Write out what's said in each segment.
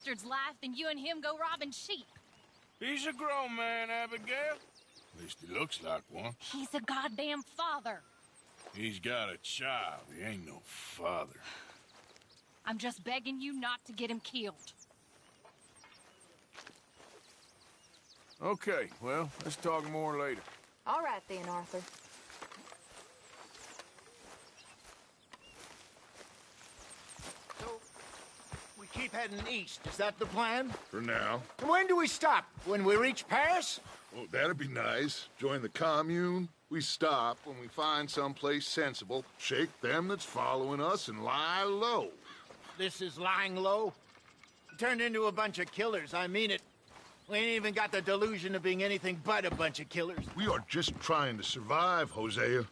bastard's life than you and him go robbing sheep. He's a grown man, Abigail. At least he looks like one. He's a goddamn father. He's got a child. He ain't no father. I'm just begging you not to get him killed. Okay, well, let's talk more later. All right then, Arthur. So, we keep heading east. Is that the plan? For now. And when do we stop? When we reach Paris? Oh, that'd be nice. Join the commune. We stop when we find someplace sensible, shake them that's following us, and lie low. This is lying low? We turned into a bunch of killers, I mean it. We ain't even got the delusion of being anything but a bunch of killers. We are just trying to survive, Hosea.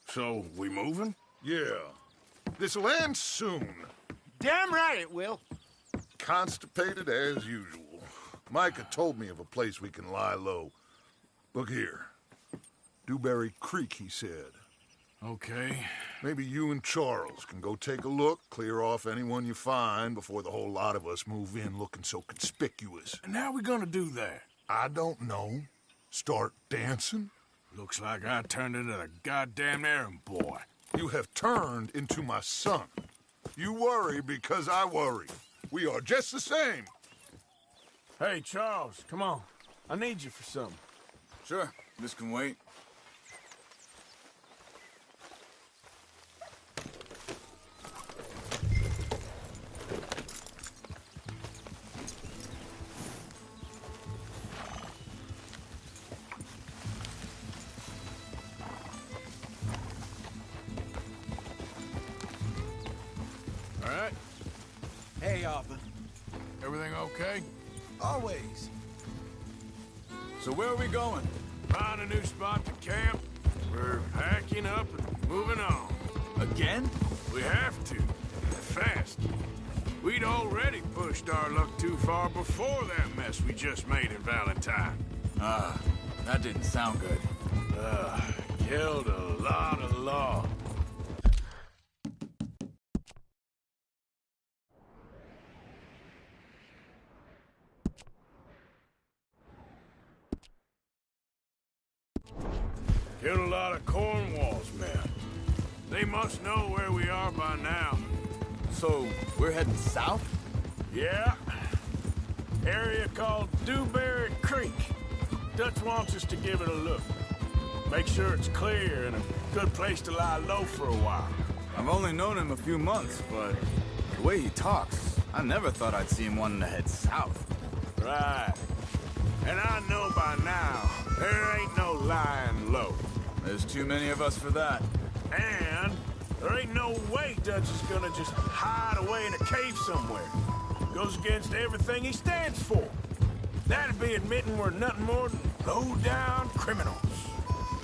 So, we moving? Yeah. This'll end soon. Damn right it will. Constipated as usual. Micah told me of a place we can lie low. Look here. Dewberry Creek, he said. Okay. Maybe you and Charles can go take a look, clear off anyone you find before the whole lot of us move in looking so conspicuous. And how we gonna do that? I don't know. Start dancing? Looks like I turned into the goddamn errand boy. You have turned into my son. You worry because I worry. We are just the same. Hey, Charles, come on. I need you for something. Sure, this can wait. All right. Hey, Arthur. Everything okay? Always. So where are we going? Find a new spot to camp. We're packing up and moving on. Again? We have to. Fast. We'd already pushed our luck too far before that mess we just made in Valentine. That didn't sound good. Killed a lot of law. Killed a lot of Cornwall's men. They must know where we are by now. So, we're heading south? Yeah. Area called Dewberry Creek. Dutch wants us to give it a look. Make sure it's clear and a good place to lie low for a while. I've only known him a few months, but the way he talks, I never thought I'd see him wanting to head south. Right. And I know by now, there ain't no lying low. There's too many of us for that. And there ain't no way Dutch is gonna just hide away in a cave somewhere. Goes against everything he stands for. That'd be admitting we're nothing more than low-down criminals.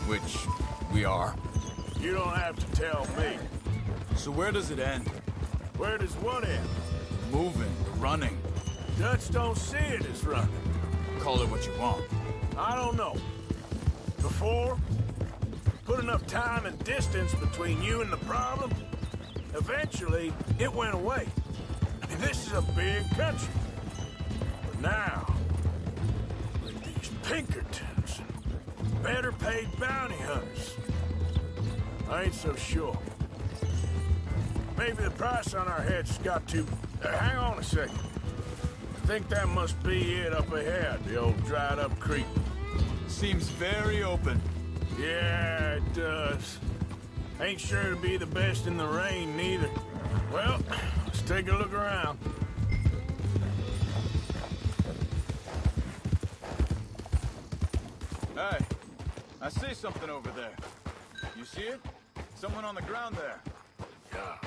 Which we are. You don't have to tell me. So where does it end? Where does what end? Moving, running. Dutch don't see it as running. Call it what you want. I don't know. Before, put enough time and distance between you and the problem, eventually it went away. I mean, this is a big country. But now, with these Pinkertons and better paid bounty hunters, I ain't so sure. Maybe the price on our heads got too... hang on a second. I think that must be it up ahead, the old dried-up creek. Seems very open. Yeah, it does. Ain't sure to be the best in the rain, neither. Well, let's take a look around. Hey, I see something over there. You see it? Someone on the ground there. Yeah.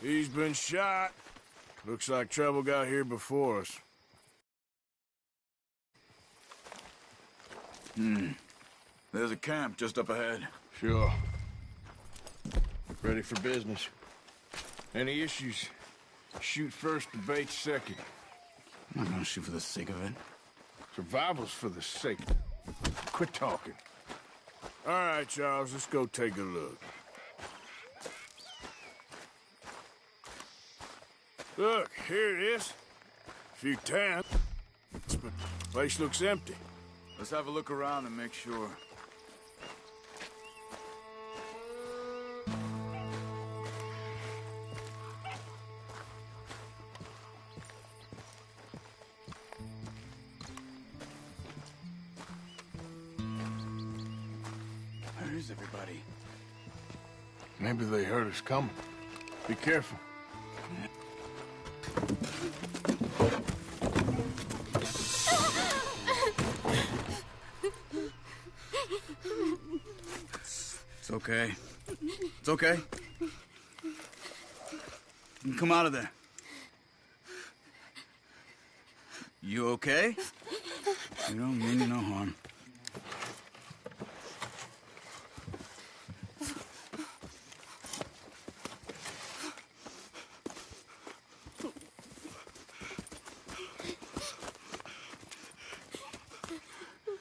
He's been shot. Looks like trouble got here before us. There's a camp just up ahead. Sure. Ready for business. Any issues? Shoot first, debate second. I'm not gonna shoot for the sake of it. Survival's for the sake. Quit talking. All right, Charles, let's go take a look. Look, here it is. A few tents, but the place looks empty. Let's have a look around and make sure. Where is everybody? Maybe they heard us coming. Be careful. It's okay. It's okay. You can come out of there. You okay? You don't mean you no harm.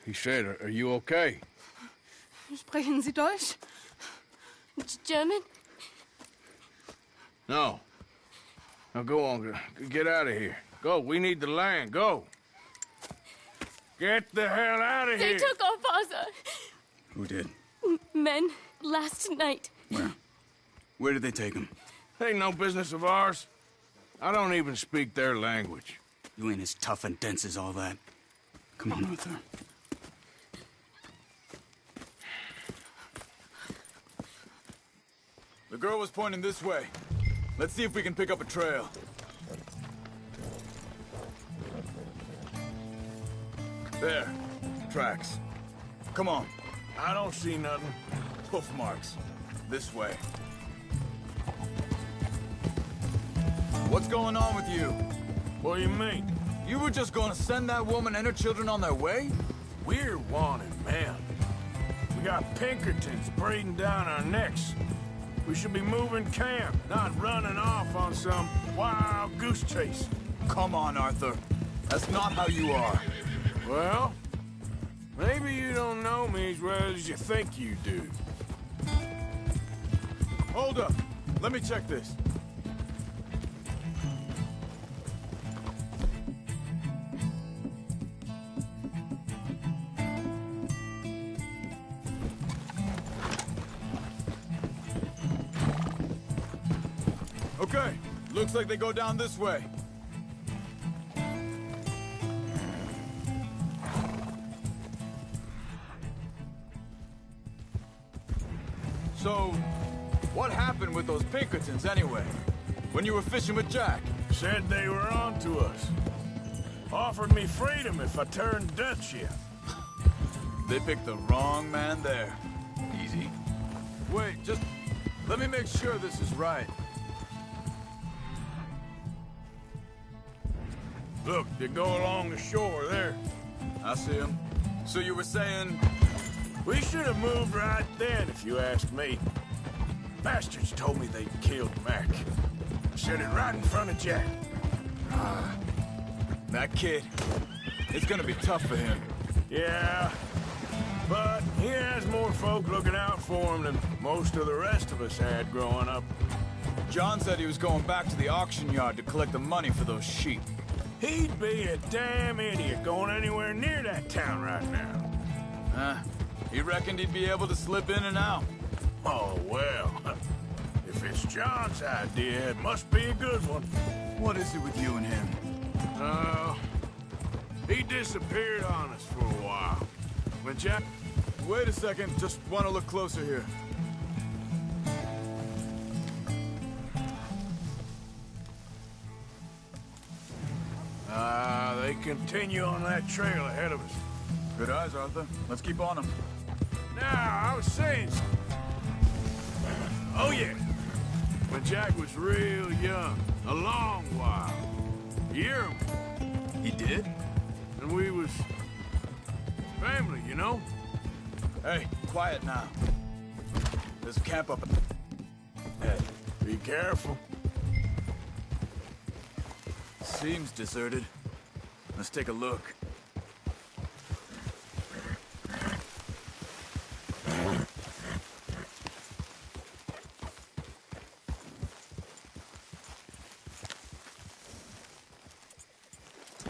He said, are you okay? Sprechen Sie Deutsch? German? No. Now go on, get out of here. Go, we need the land, go. Get the hell out of They here. took our father. Who did? Men, last night. Where? Where did they take him? Ain't no business of ours. I don't even speak their language. You ain't as tough and dense as all that. Come on, Arthur. The girl was pointing this way. Let's see if we can pick up a trail. There. Tracks. Come on. I don't see nothing. Hoof marks. This way. What's going on with you? What do you mean? You were just gonna send that woman and her children on their way? We're wanted, man. We got Pinkertons breathing down our necks. We should be moving camp, not running off on some wild goose chase. Come on, Arthur. That's not how you are. Well, maybe you don't know me as well as you think you do. Hold up. Let me check this. Okay, looks like they go down this way. So, what happened with those Pinkertons anyway? When you were fishing with Jack? Said they were on to us. Offered me freedom if I turned Dutch yet. They picked the wrong man there. Easy. Wait, just let me make sure this is right. Look, they go along the shore there. I see him. So you were saying... We should have moved right then, if you ask me. Bastards told me they'd killed Mac. Said it right in front of Jack. That kid, it's gonna be tough for him. Yeah, but he has more folk looking out for him than most of the rest of us had growing up. John said he was going back to the auction yard to collect the money for those sheep. He'd be a damn idiot going anywhere near that town right now. He reckoned he'd be able to slip in and out. Oh, well. If it's John's idea, it must be a good one. What is it with you and him? He disappeared on us for a while. When Jack... Wait a second, just want to look closer here. They continue on that trail ahead of us. Good eyes, Arthur. Let's keep on them. Now, I was saying... Oh, yeah. When Jack was real young, a long while. A year ago. He did? And we was... family, you know? Hey, quiet now. There's a camp up ahead. Be careful. Seems deserted. Let's take a look.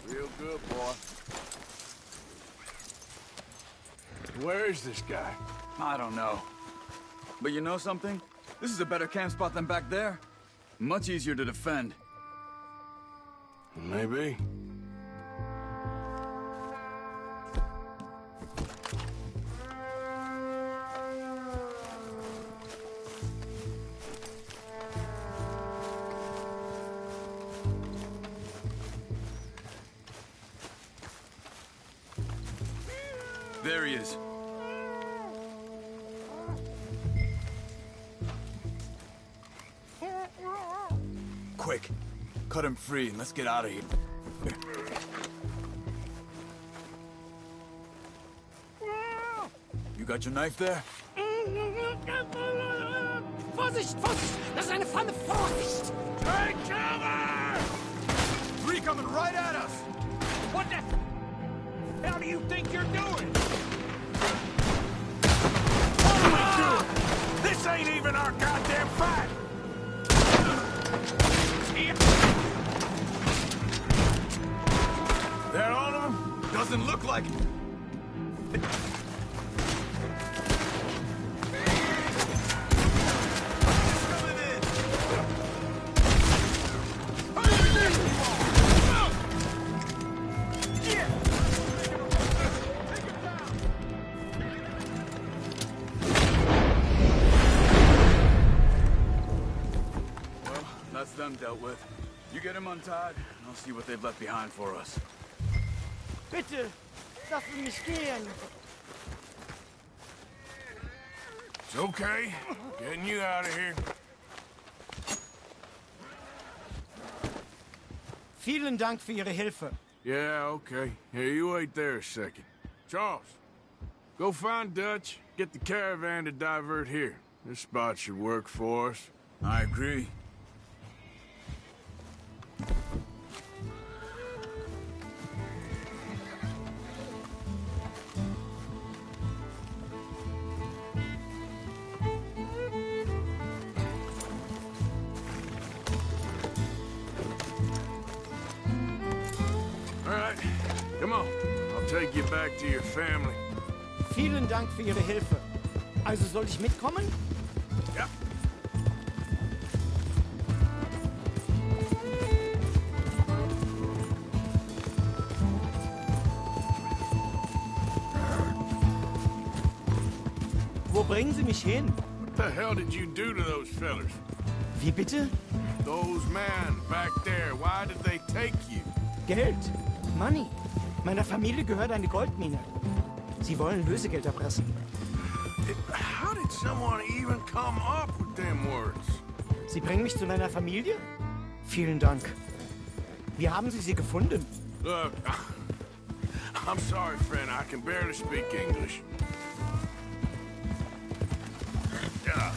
Real good, boy. Where is this guy? I don't know. But you know something? This is a better camp spot than back there. Much easier to defend. Maybe. There he is. Quick, cut him free and let's get out of here. You got your knife there? Vorsicht, Vorsicht! Das ist eine Falle! Vorsicht! Take cover! Three coming right at us! What the hell do you think you're doing? What are we doing? This ain't even our goddamn fight! There, all of them? Doesn't look like it. That's them dealt with. You get them untied, and I'll see what they've left behind for us. Bitte, lassen mich gehen. It's okay. Getting you out of here. Vielen Dank für Ihre Hilfe. Yeah, okay. Here, you wait there a second. Charles, go find Dutch. Get the caravan to divert here. This spot should work for us. I agree. All right, come on. I'll take you back to your family. Vielen Dank für Ihre Hilfe. Also soll ich mitkommen? Ja. Wo bringen Sie mich hin? What the hell did you do to those fellers? Wie bitte? Those men back there, why did they take you? Geld. Money. Meiner Familie gehört eine Goldmine. Sie wollen Lösegeld erpressen. How did someone even come up with them words? Sie bringen mich zu meiner Familie? Vielen Dank. Wie haben Sie sie gefunden? Look, I'm sorry, friend. I can barely speak English. Yeah.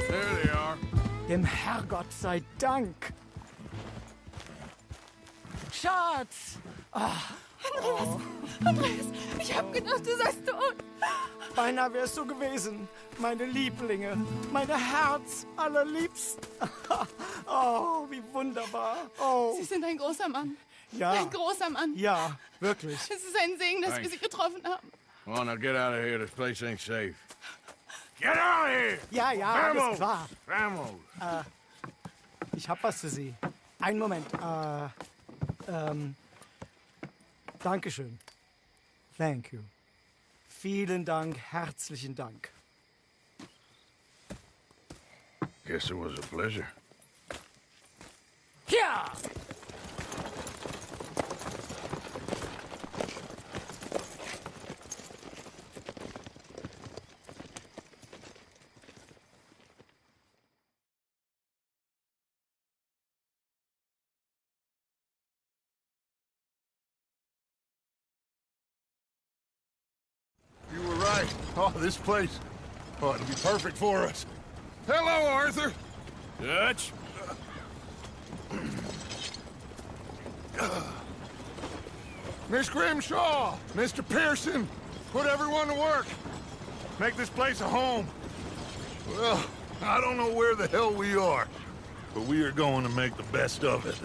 There they are. Dem Herrgott sei Dank. Schatz! Andreas, ich hab gedacht, du seist tot. Beinahe wärst du gewesen. Meine Lieblinge. Meine Herz allerliebsten. Oh, wie wunderbar. Oh, Sie sind ein großer Mann. ja. Ein großer Mann. Ja, wirklich. Es ist ein Segen, dass wir Thanks. Sie getroffen haben. Come on, now get out of here. This place ain't safe. Get out of here! Ja, ja, alles klar. Vamos! Ich hab was für Sie. Einen Moment. Dankeschön. Thank you. Vielen Dank, herzlichen Dank. Guess it was a pleasure. Ja! Oh, this place. Oh, it'll be perfect for us. Hello, Arthur. Dutch? Miss Grimshaw, Mr. Pearson, put everyone to work. Make this place a home. Well, I don't know where the hell we are, but we are going to make the best of it.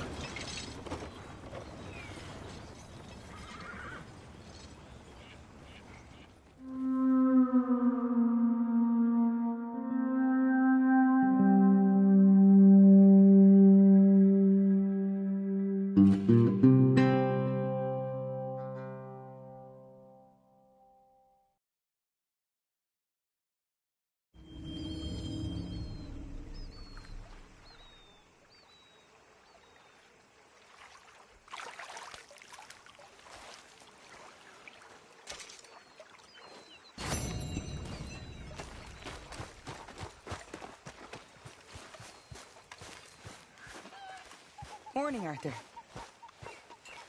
Morning, Arthur.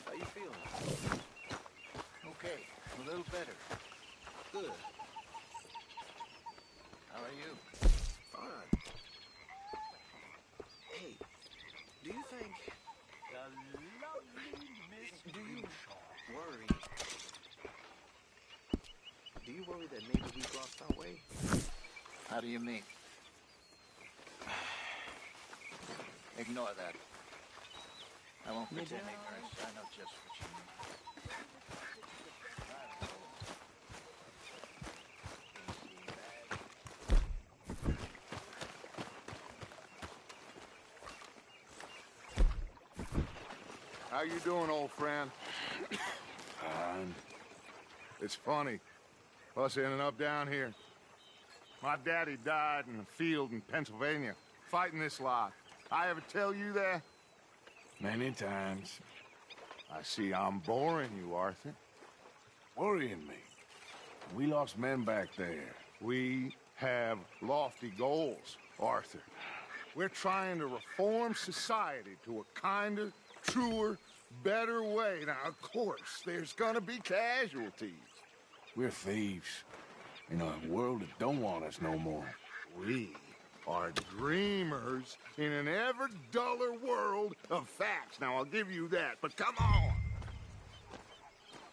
How you feeling? Okay, a little better. Good. How are you? Fine. Hey, do you think... Do you worry... Do you worry that maybe we've lost our way? How do you mean? Ignore that. I won't pretend ignorance. I know just what you mean. How you doing, old friend? Fine. It's funny, us ending up down here. My daddy died in a field in Pennsylvania, fighting this lot. I ever tell you that? Many times. I see I'm boring you, Arthur. Worrying me. We lost men back there. We have lofty goals, Arthur. We're trying to reform society to a kinder, truer, better way. Now, of course, there's gonna be casualties. We're thieves. In a world that don't want us no more. We are dreamers in an ever duller world of facts. Now, I'll give you that, but come on.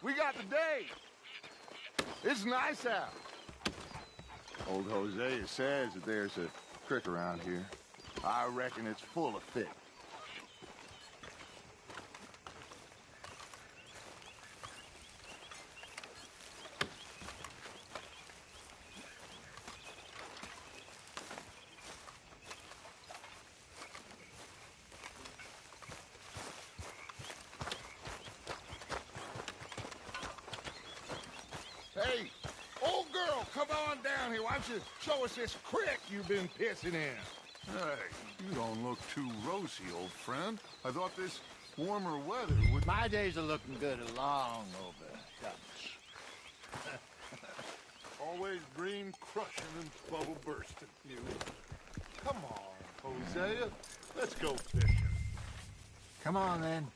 We got the day. It's nice out. Old Hosea says that there's a creek around here. I reckon it's full of fish. Hey, old girl, come on down here. Why don't you show us this creek you've been pissing in? Hey, you don't look too rosy, old friend. I thought this warmer weather would... My days are looking good along over, Dutch. Always green crushing and bubble bursting, you. Come on, Hosea. Let's go fishing. Come on, then.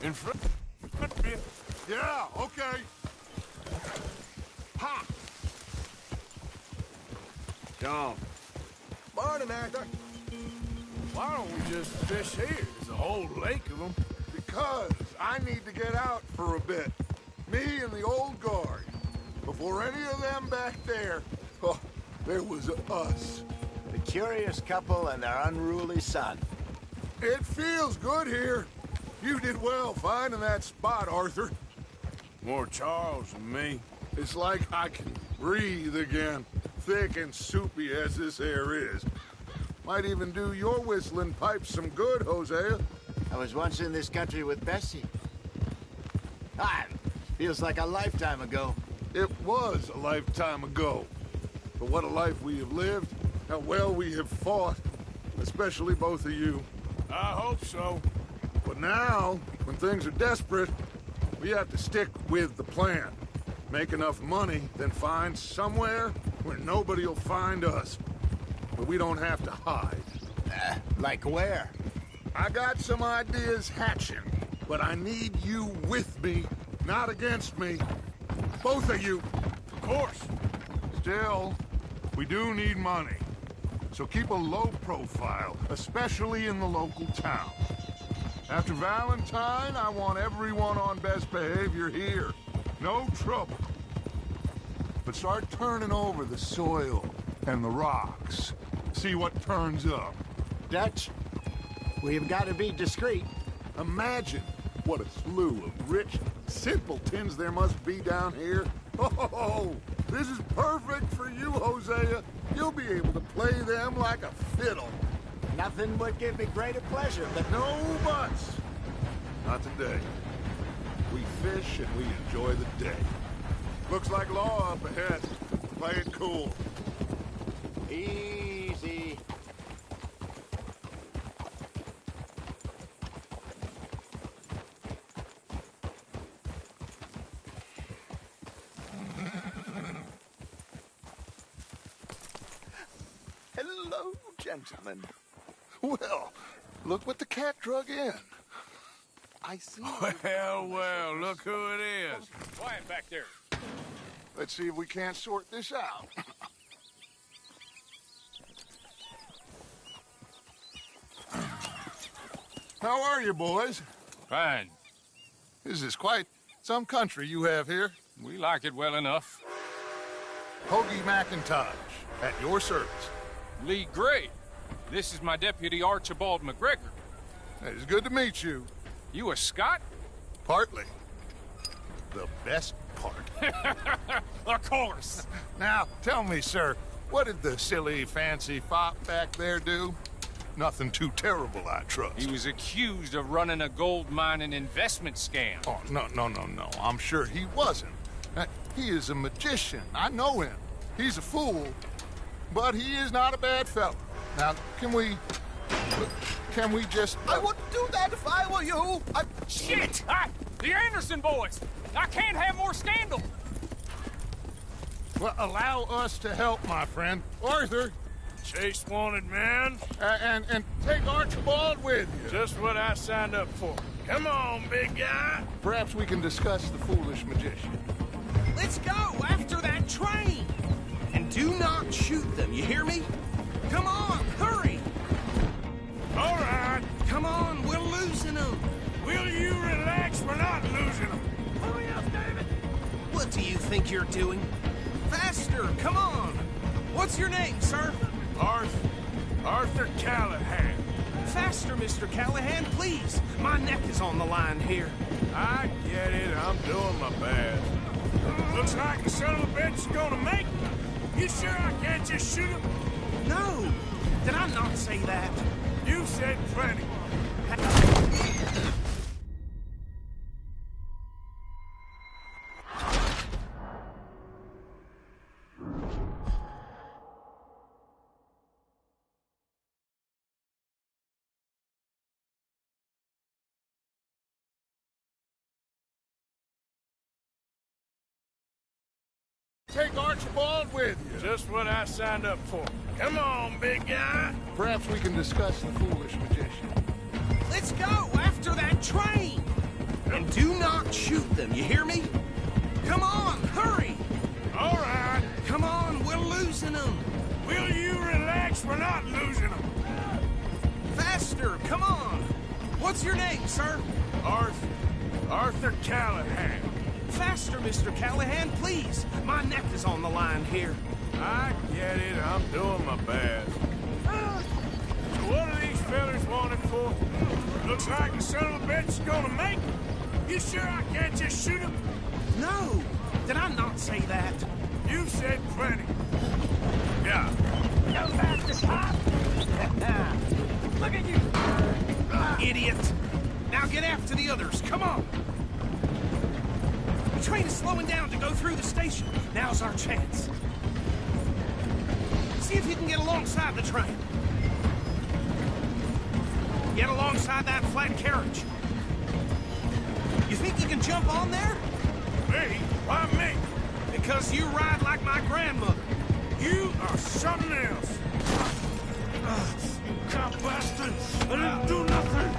In front. Yeah, okay. Ha! John, Morning, Arthur. why don't we just fish here? There's a whole lake of them. Because I need to get out for a bit. Me and the old guard. Before any of them back there, oh, there was us. The curious couple and their unruly son. It feels good here. You did well finding that spot, Arthur. More Charles than me. It's like I can breathe again, thick and soupy as this air is. Might even do your whistling pipes some good, Hosea. I was once in this country with Bessie. Ah, feels like a lifetime ago. It was a lifetime ago. But what a life we have lived, how well we have fought, especially both of you. I hope so. But now, when things are desperate, we have to stick with the plan. Make enough money, then find somewhere where nobody will find us. But we don't have to hide. Like where? I got some ideas hatching, but I need you with me, not against me. Both of you. Of course. Still, we do need money. So keep a low profile, especially in the local town. After Valentine, I want everyone on best behavior here. No trouble. But start turning over the soil and the rocks. See what turns up. Dutch, we've got to be discreet. Imagine what a slew of rich simpletons there must be down here. Oh, this is perfect for you, Hosea. You'll be able to play them like a fiddle. Nothing would give me greater pleasure, but No buts. Not today. We fish and we enjoy the day. Looks like law up ahead. Play it cool. easy. Hello, gentlemen. Well, look what the cat drug in. I see. Well, look who it is. Quiet back there. Let's see if we can't sort this out. How are you, boys? Fine. This is quite some country you have here. We like it well enough. Hoagie McIntosh, at your service. Lee Gray. This is my deputy Archibald McGregor. It's good to meet you. You a Scot? Partly. The best part. Of course. Now, tell me, sir, what did the silly, fancy fop back there do? Nothing too terrible, I trust. He was accused of running a gold mining investment scam. Oh, no. I'm sure he wasn't. He is a magician. I know him. He's a fool, but he is not a bad fellow. Now, can we just... I wouldn't do that if I were you. Shit! The Anderson boys! I can't have more scandal! Well, allow us to help, my friend. Arthur, Chase wanted man. and take Archibald with you. Just what I signed up for. Come on, big guy. Perhaps we can discuss the foolish magician. Let's go after that train. And do not shoot them, you hear me? Come on, hurry. All right. Come on, we're losing them. Will you relax? We're not losing them. Hurry up, David. What do you think you're doing? Faster, come on. What's your name, sir? Arthur Callahan. Faster, Mr. Callahan, please. My neck is on the line here. I get it. I'm doing my best. Looks like the son of a bitch is gonna make it. You sure I can't just shoot him? No, did I not say that? You said plenty. Take Archibald with you. Just what I signed up for. Come on, big guy. Perhaps we can discuss the foolish magician. Let's go after that train. And do not shoot them, you hear me? Come on, hurry. All right. Come on, we're losing them. Will you relax? We're not losing them. Faster, come on. What's your name, sir? Arthur Callahan. Faster, Mr. Callahan, please. My neck is on the line here. I get it. I'm doing my best. So what are these fellas wanted for? Looks like the son of a bitch is gonna make it. You sure I can't just shoot him? No, did I not say that? You said plenty. Yeah. No faster, Pop. Look at you. Idiot. Now get after the others. Come on. The train is slowing down to go through the station. Now's our chance. See if you can get alongside the train. Get alongside that flat carriage. You think you can jump on there? Me? Why me? Because you ride like my grandmother. You are something else. You cop bastard. I didn't do nothing.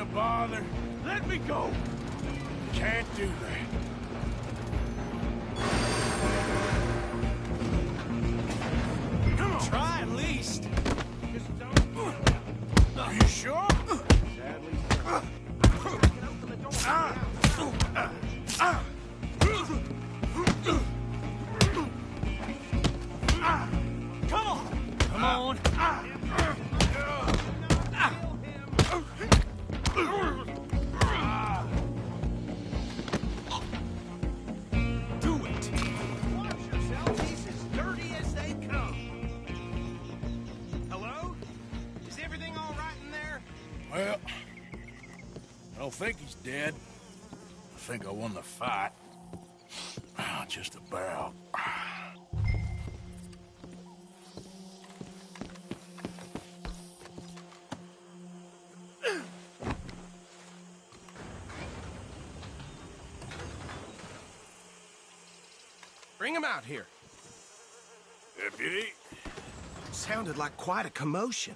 a bother. Let me go! Can't do that. Come on. Try at least. Are you sure? Come on! Come on! Do it! Watch yourself, he's as dirty as they come. Hello? Is everything all right in there? Well, I don't think he's dead. I think I won the fight. Just about. Bring him out here. Deputy, Sounded like quite a commotion.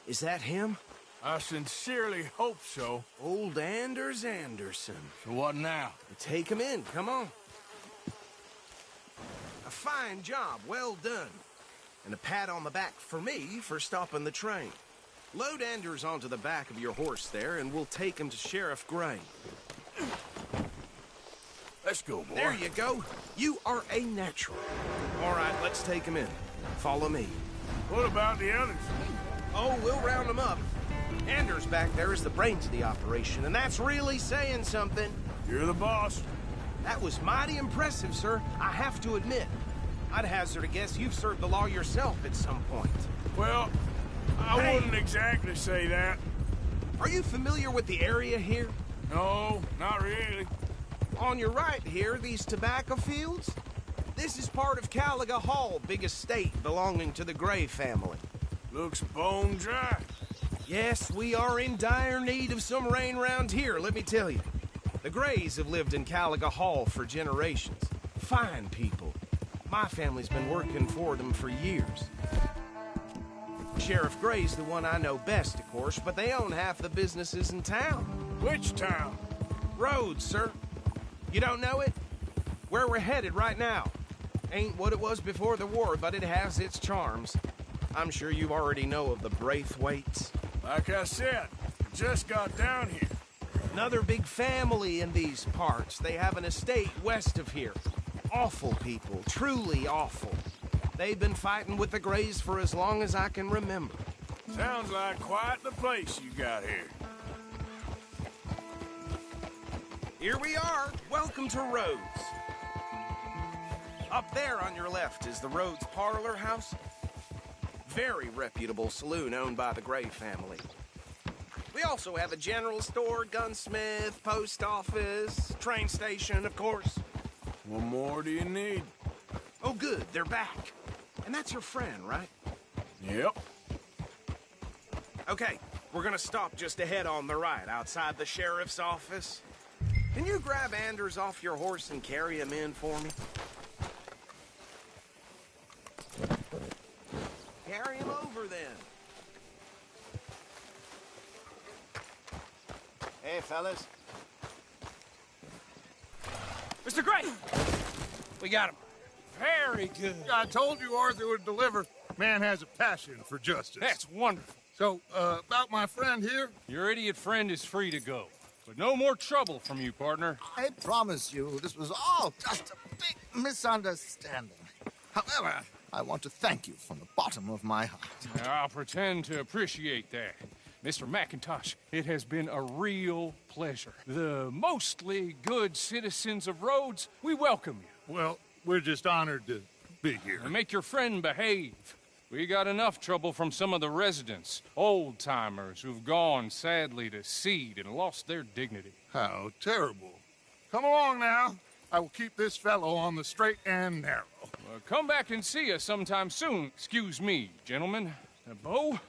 Is that him? I sincerely hope so. Old Anders Anderson. So what now? Take him in, come on. A fine job, well done. And a pat on the back for me for stopping the train. Load Anders onto the back of your horse there, and we'll take him to Sheriff Gray. Let's go, boy. There you go. You are a natural. All right, let's take him in. Follow me. What about the others? Oh, we'll round them up. Anders back there is the brains of the operation, and that's really saying something. You're the boss. That was mighty impressive, sir. I have to admit. I'd hazard a guess you've served the law yourself at some point. Well, I Hey! wouldn't exactly say that. Are you familiar with the area here? No, not really. On your right here, these tobacco fields? This is part of Caliga Hall, big estate belonging to the Gray family. Looks bone dry. Yes, we are in dire need of some rain round here, let me tell you. The Grays have lived in Caliga Hall for generations. Fine people. My family's been working for them for years. Sheriff Gray's the one I know best, of course, but they own half the businesses in town. Which town? Rhodes, sir. You don't know it? Where we're headed right now. Ain't what it was before the war, but it has its charms. I'm sure you already know of the Braithwaites. Like I said, just got down here. Another big family in these parts. They have an estate west of here. Awful people, truly awful. They've been fighting with the Grays for as long as I can remember. Sounds like quite the place you got here. Here we are. Welcome to Rhodes. Up there on your left is the Rhodes Parlor House. Very reputable saloon owned by the Gray family. We also have a general store, gunsmith, post office, train station, of course. What more do you need? Oh, good, they're back. And that's your friend, right? Yep. Okay, we're gonna stop just ahead on the right, outside the sheriff's office. Can you grab Anders off your horse and carry him in for me? Carry him over, then. Hey, fellas. Mr. Gray! We got him. Very good. I told you Arthur would deliver. Man has a passion for justice. That's wonderful. So, about my friend here, Your idiot friend is free to go. But no more trouble from you, partner. I promise you, this was all just a big misunderstanding. However, I want to thank you from the bottom of my heart. I'll pretend to appreciate that. Mr. McIntosh, it has been a real pleasure. The mostly good citizens of Rhodes, we welcome you. well, we're just honored to be here. And make your friend behave. We got enough trouble from some of the residents, old-timers who've gone, sadly, to seed and lost their dignity. How terrible. Come along now. I will keep this fellow on the straight and narrow. Come back and see us sometime soon. Excuse me, gentlemen. Bo,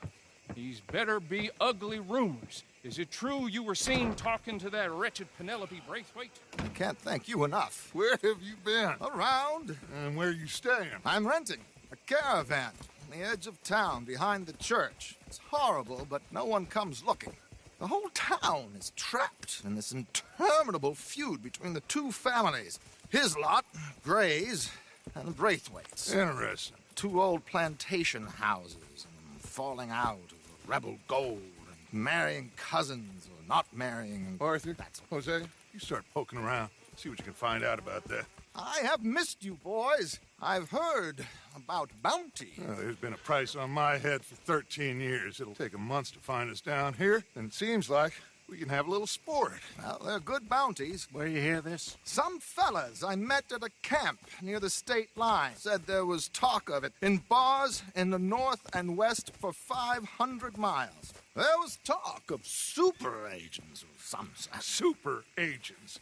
these better be ugly rumors. Is it true you were seen talking to that wretched Penelope Braithwaite? I can't thank you enough. Where have you been? Around, And where you staying? I'm renting a caravan on the edge of town behind the church. It's horrible, but no one comes looking. The whole town is trapped in this interminable feud between the two families. His lot, Gray's, and the Braithwaites. Interesting. Two old plantation houses, and falling out over rebel gold, and marrying cousins or not marrying. Arthur, Jose, you start poking around. See what you can find out about that. I have missed you, boys. I've heard about bounty. Well, there's been a price on my head for 13 years. It'll take 'em months to find us down here, and it seems like we can have a little sport. Well, they're good bounties. Where you hear this? Some fellas I met at a camp near the state line said there was talk of it in bars in the north and west for 500 miles. There was talk of super agents of some sort. Super agents.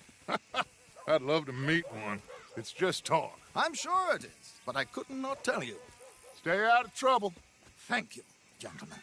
I'd love to meet one. It's just talk. I'm sure it is, but I couldn't not tell you. Stay out of trouble. Thank you, gentlemen.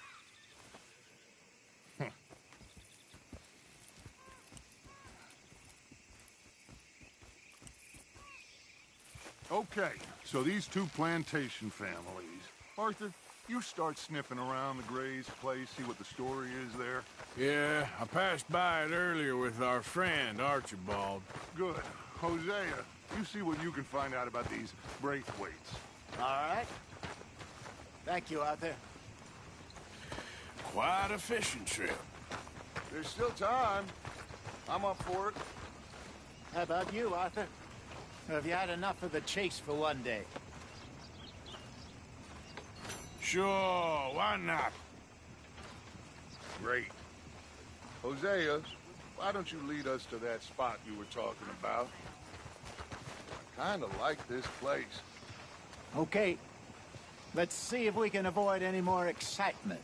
Okay, so these two plantation families. Arthur, you start sniffing around the Gray's place, see what the story is there. Yeah, I passed by it earlier with our friend, Archibald. Good. Hosea, you see what you can find out about these Braithwaites. All right. Thank you, Arthur. Quite a fishing trip. There's still time. I'm up for it. How about you, Arthur? Have you had enough of the chase for one day? Sure, why not? Great. Hosea, why don't you lead us to that spot you were talking about? I kinda like this place. Okay. Let's see if we can avoid any more excitement.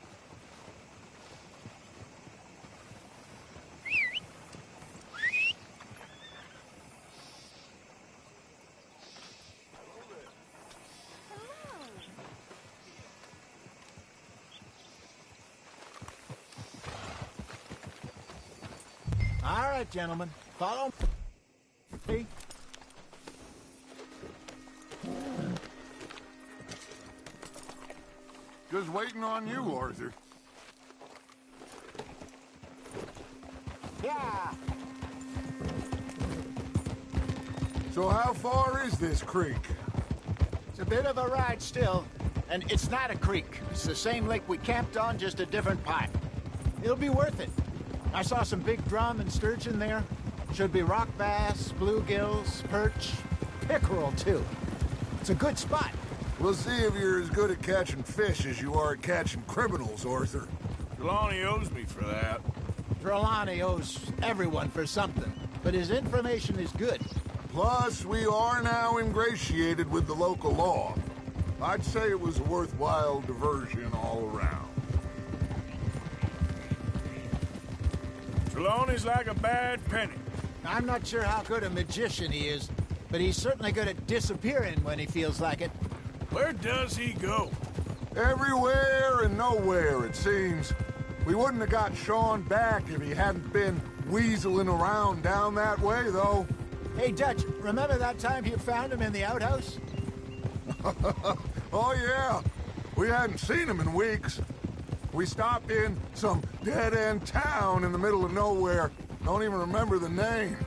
All right, gentlemen. Follow me. Just waiting on you, Arthur. Yeah. So how far is this creek? It's a bit of a ride still, and it's not a creek. It's the same lake we camped on, just a different pipe. It'll be worth it. I saw some big drum and sturgeon there. Should be rock bass, bluegills, perch, pickerel, too. It's a good spot. We'll see if you're as good at catching fish as you are at catching criminals, Arthur. Trelawney owes me for that. Trelawney owes everyone for something, but his information is good. Plus, we are now ingratiated with the local law. I'd say it was a worthwhile diversion all around. Trelawney's like a bad penny. I'm not sure how good a magician he is, but he's certainly good at disappearing when he feels like it. Where does he go? Everywhere and nowhere, it seems. We wouldn't have got Sean back if he hadn't been weaseling around down that way, though. Hey, Dutch, remember that time you found him in the outhouse? Oh, yeah. We hadn't seen him in weeks. We stopped in some dead-end town in the middle of nowhere. Don't even remember the name.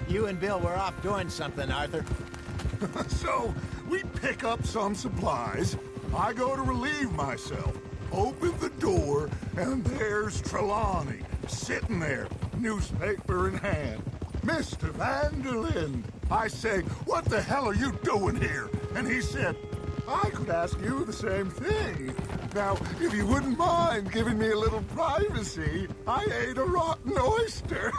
You and Bill were off doing something, Arthur. So, we pick up some supplies. I go to relieve myself. Open the door, and there's Trelawney, sitting there, newspaper in hand. Mr. Van der Linde. I say, what the hell are you doing here? And he said, I could ask you the same thing. Now, if you wouldn't mind giving me a little privacy, I ate a rotten oyster.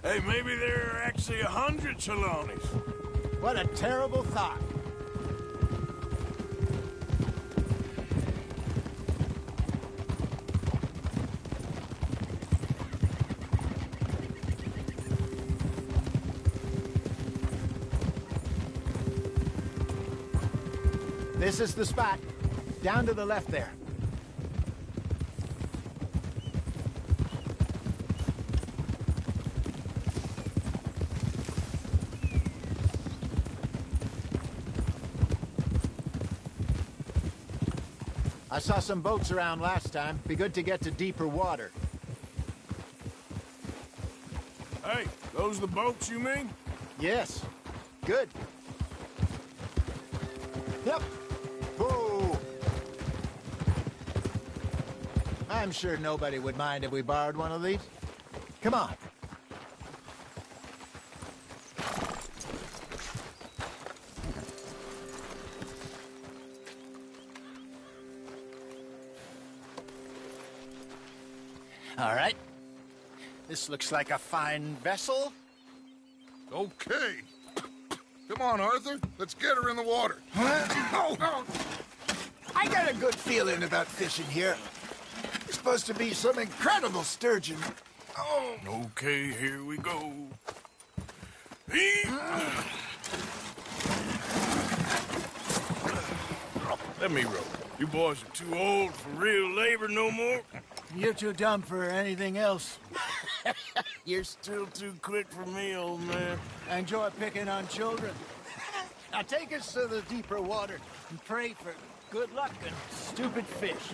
Hey, maybe there are actually 100 Trelawneys. What a terrible thought. This is the spot. Down to the left there. I saw some boats around last time. Be good to get to deeper water. Hey, those the boats you mean? Yes. Good. Yep. Whoa. I'm sure nobody would mind if we borrowed one of these. Come on. All right. This looks like a fine vessel. Okay. Come on, Arthur. Let's get her in the water. I got a good feeling about fishing here. There's supposed to be some incredible sturgeon. Oh. Okay, here we go. Let me row. You boys are too old for real labor no more. You're too dumb for anything else. You're still too quick for me, old man. I enjoy picking on children. Now take us to the deeper water and pray for good luck and stupid fish.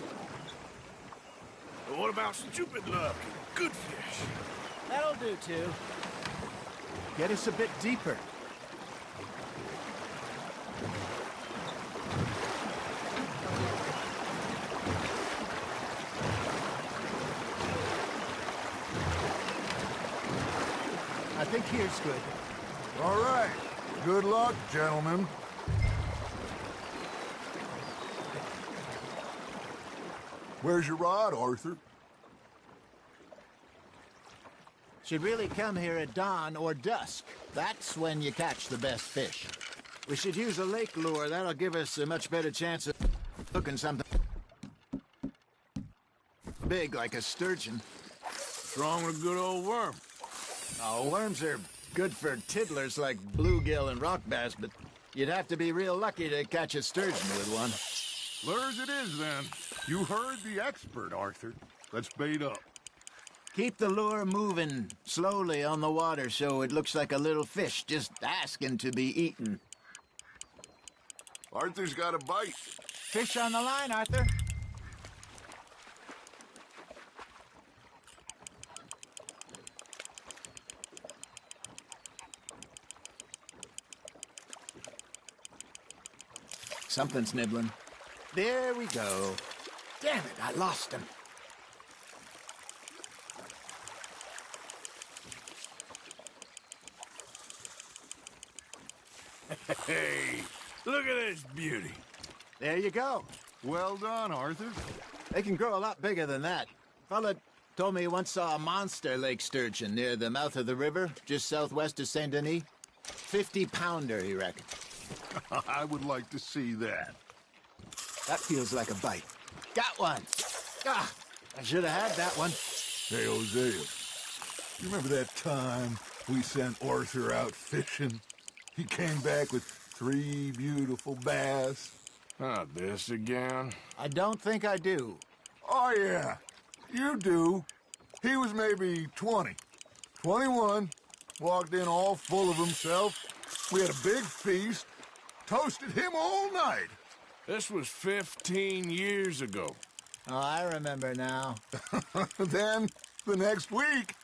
But what about stupid luck and good fish? That'll do, too. Get us a bit deeper. I think here's good. All right. Good luck, gentlemen. Where's your rod, Arthur? Should really come here at dawn or dusk. That's when you catch the best fish. We should use a lake lure. That'll give us a much better chance of hooking something big like a sturgeon. What's wrong with a good old worm? Oh, worms are good for tiddlers like bluegill and rock bass, but you'd have to be real lucky to catch a sturgeon with one. Lures it is, then. You heard the expert, Arthur. Let's bait up. Keep the lure moving slowly on the water so it looks like a little fish just asking to be eaten. Arthur's got a bite. Fish on the line, Arthur. Something's nibbling. There we go. Damn it, I lost him. Hey, look at this beauty. There you go. Well done, Arthur. They can grow a lot bigger than that. Fella told me he once saw a monster lake sturgeon near the mouth of the river, just southwest of Saint Denis. 50-pounder, he reckoned. I would like to see that. That feels like a bite. Got one. Ah, I should have had that one. Hey, Hosea. You remember that time we sent Arthur out fishing? He came back with 3 beautiful bass. Not this again. I don't think I do. Oh, yeah. You do. He was maybe 20. 21. Walked in all full of himself. We had a big feast. Toasted him all night. This was 15 years ago. Oh, I remember now. Then, the next week,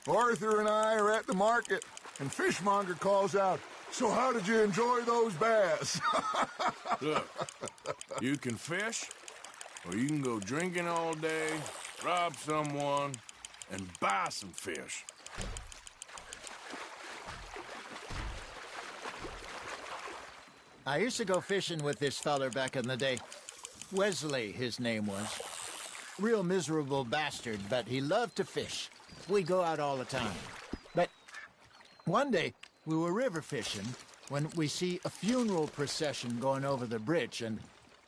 Arthur and I are at the market, and Fishmonger calls out, "So how did you enjoy those bass?" Look, you can fish, or you can go drinking all day, rob someone, and buy some fish. I used to go fishing with this feller back in the day. Wesley, his name was. Real miserable bastard, but he loved to fish. We'd go out all the time. But one day, we were river fishing when we see a funeral procession going over the bridge, and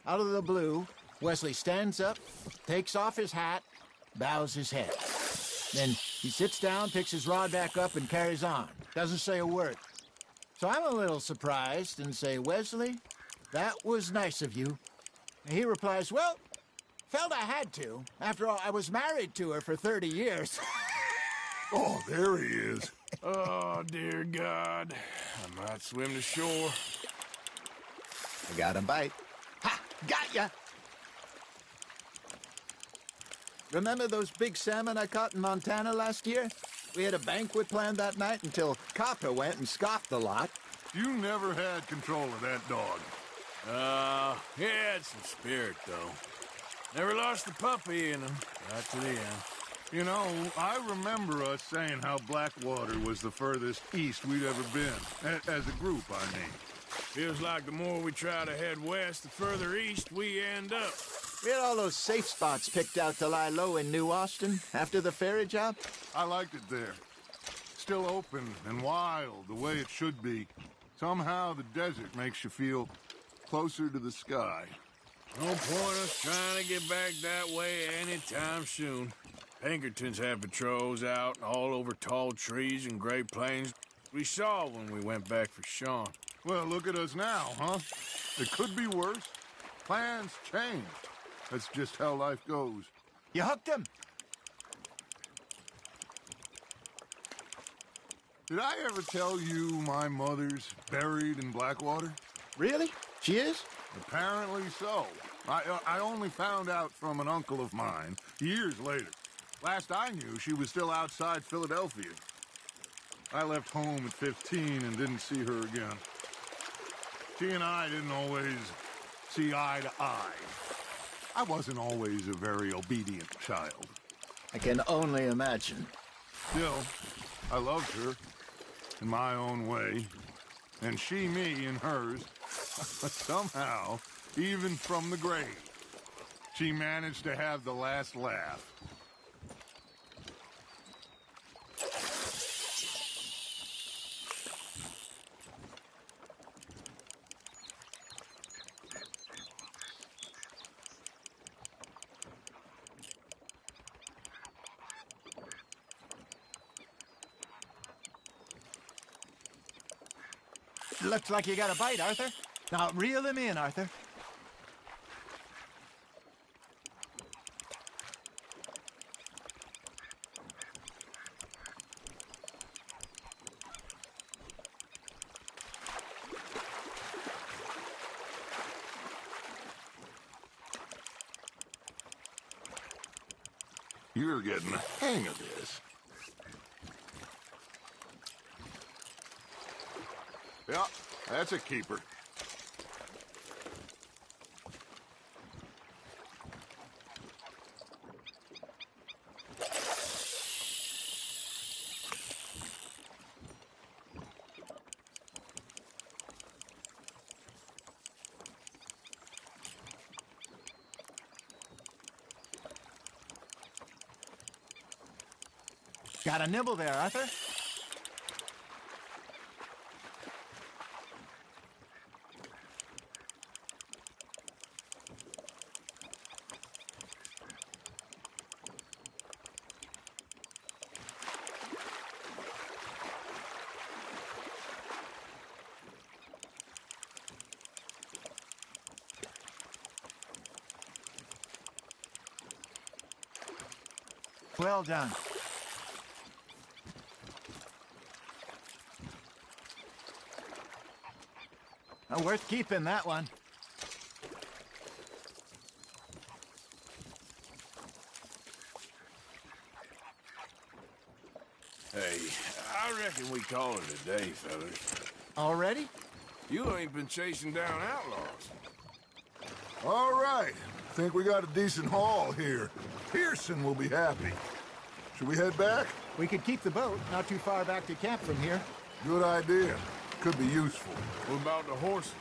out of the blue, Wesley stands up, takes off his hat, bows his head. Then he sits down, picks his rod back up, and carries on. Doesn't say a word. So I'm a little surprised and say, "Wesley, that was nice of you." And he replies, "Well, felt I had to. After all, I was married to her for 30 years. Oh, there he is. Oh, dear God. I might swim to shore. I got a bite. Ha! Got ya! Remember those big salmon I caught in Montana last year? We had a banquet planned that night until Copper went and scoffed the lot. You never had control of that dog. He had some spirit, though. Never lost the puppy in him, right to the end. You know, I remember us saying how Blackwater was the furthest east we'd ever been. As a group, I mean. Feels like the more we try to head west, the further east we end up. We had all those safe spots picked out to lie low in New Austin after the ferry job. I liked it there. Still open and wild, the way it should be. Somehow the desert makes you feel closer to the sky. No point us trying to get back that way anytime soon. Pinkertons have patrols out all over tall trees and Great Plains. We saw when we went back for Sean. Well, look at us now, huh? It could be worse. Plans change. That's just how life goes. You hooked him? Did I ever tell you my mother's buried in Blackwater? Really? She is? Apparently so. I only found out from an uncle of mine years later. Last I knew, she was still outside Philadelphia. I left home at 15 and didn't see her again. She and I didn't always see eye to eye. I wasn't always a very obedient child. I can only imagine. Still, I loved her in my own way, and she me in hers. Somehow, even from the grave, she managed to have the last laugh. Looks like you got a bite, Arthur. Now, reel him in, Arthur. You're getting the hang of this. Yeah, that's a keeper. Got a nibble there, Arthur. Well done. Worth keeping, that one. Hey, I reckon we call it a day, fellas. Already? You ain't been chasing down outlaws. All right. Think we got a decent haul here. Pearson will be happy. Should we head back? We could keep the boat, not too far back to camp from here. Good idea. Could be useful. What about the horses?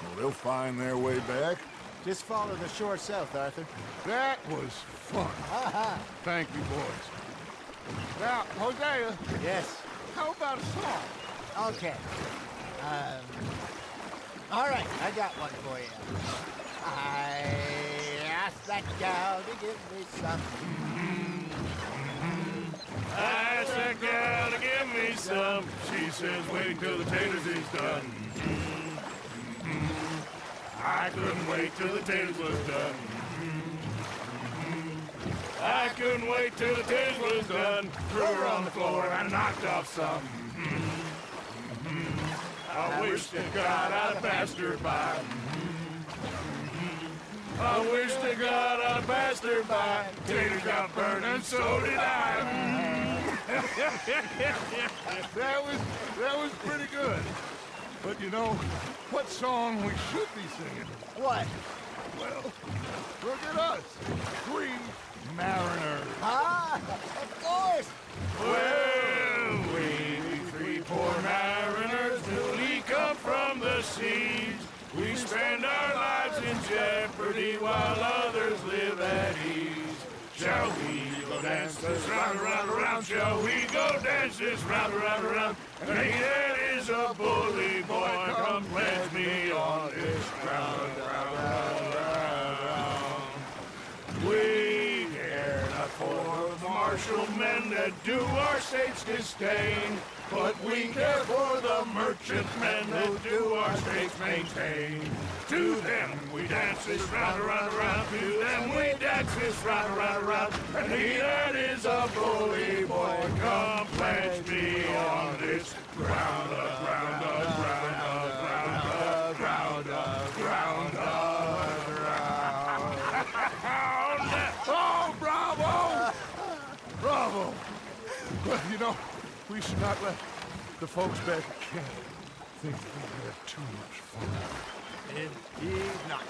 Well, they'll find their way back. Just follow the shore south, Arthur. That was fun. Thank you, boys. Now, Hosea. Yes. How about a song? Okay. All right, I got one for you. I asked that gal to give me some. I asked that gal to give me some. She says, wait till the taters is done. I couldn't wait till the taters was done. I couldn't wait till the taters was done. Threw her on the floor and I knocked off some. I wish to God I'd passed her by. I wish to God I passed her by. Tater got burned and so did I. that was pretty good. But you know, what song we should be singing? What? Well, look at us. 3 mariners. Ah, of course. Well, we 3 poor mariners till we come from the seas. We spend our lives in jeopardy while others live at ease. Shall we go dance this round, around, around? Shall we go dance this round, around, around? And he that is a bully boy, come pledge me on this ground, round, round. We care not for the martial men that do our state's disdain, but we care for the merchant men that do our state's maintain. To them we dance this round, around, around. To them we dance this round, around, around. And he that is a bully boy, come pledge me on this ground, ground, ground, ground, ground, ground, ground. Oh, bravo! Bravo! Well, you know, we should not let the folks back at camp think that we had too much fun. Indeed not.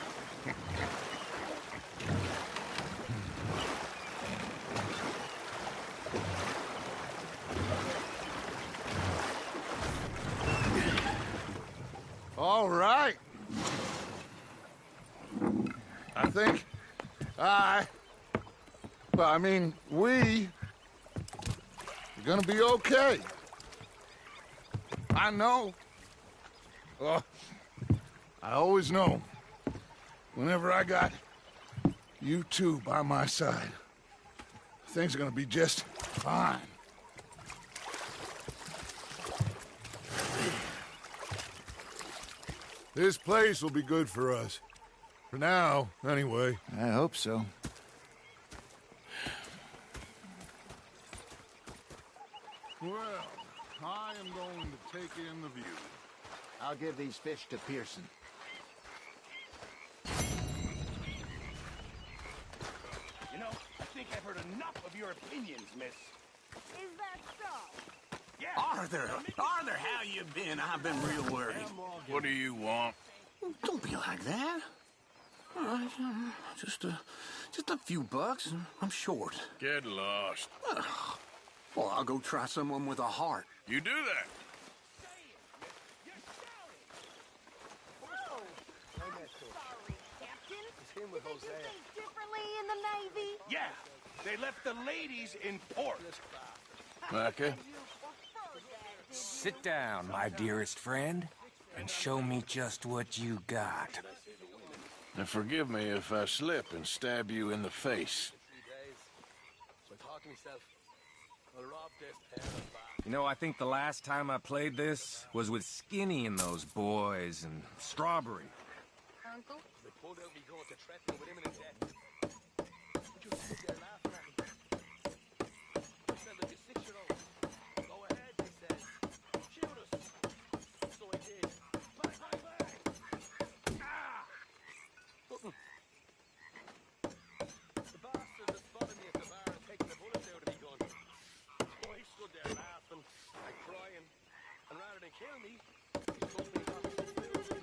All right. I think we are gonna be okay. I know. I always know. Whenever I got you two by my side, things are gonna be just fine. This place will be good for us. For now, anyway. I hope so. Well, I am going to take in the view. I'll give these fish to Pearson. You know, I think I've heard enough of your opinions, miss. Is that so? Yeah. Arthur, how you been? I've been real worried. What do you want? Don't be like that. Just a few bucks, and I'm short. Get lost. Well, I'll go try someone with a heart. You do that. Did you think differently in the Navy? Yeah, they left the ladies in port. Micah? Sit down, my dearest friend, and show me just what you got. Now forgive me if I slip and stab you in the face. You know, I think the last time I played this was with Skinny and those boys and Strawberry. Uncle? They pulled out me gun to threaten me with imminent death. But you stood there laughing at me. I said, look, you 6-year-old. Go ahead, he said. Shoot us. So I did. Bang, bang, bang. Ah! The bastard that spotted me at the bar and taking the bullets out of me gun. So I stood there laughing and crying. And rather than kill me, he told me not to sit still.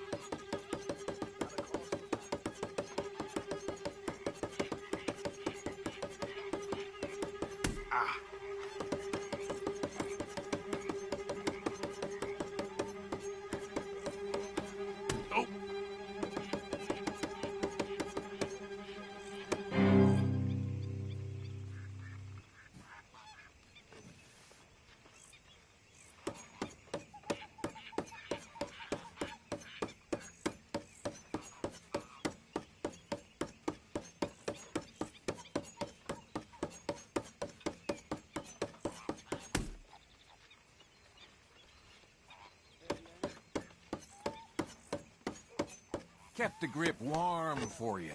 Kept the grip warm for you.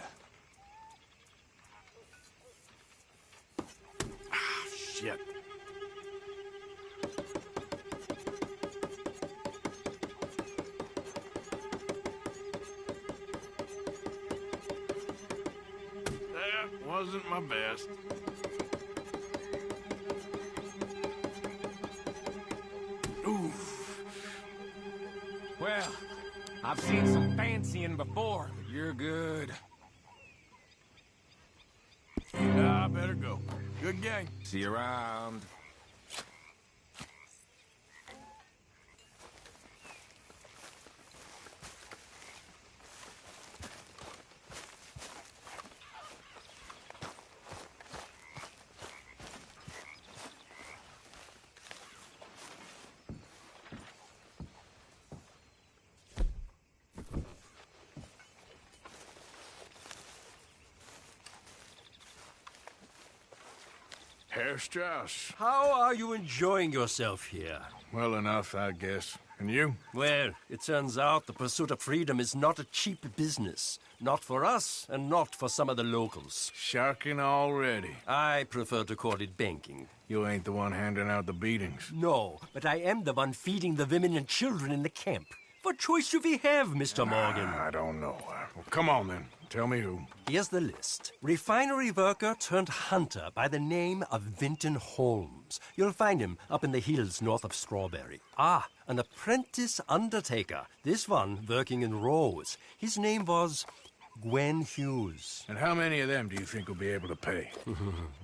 Shit. wasn't my best. Oof. Well, I've seen some fancying before, but you're good. I better go. Good game. See you around. Herr Strauss. How are you enjoying yourself here? Well enough, I guess. And you? Well, it turns out the pursuit of freedom is not a cheap business. Not for us, and not for some of the locals. Sharking already. I prefer to call it banking. You ain't the one handing out the beatings. No, but I am the one feeding the women and children in the camp. What choice do we have, Mr. Morgan? I don't know. Well, come on, then. Tell me who. Here's the list. Refinery worker turned hunter by the name of Vinton Holmes. You'll find him up in the hills north of Strawberry. Ah, an apprentice undertaker. This one working in Rose. His name was Gwen Hughes. And how many of them do you think will be able to pay?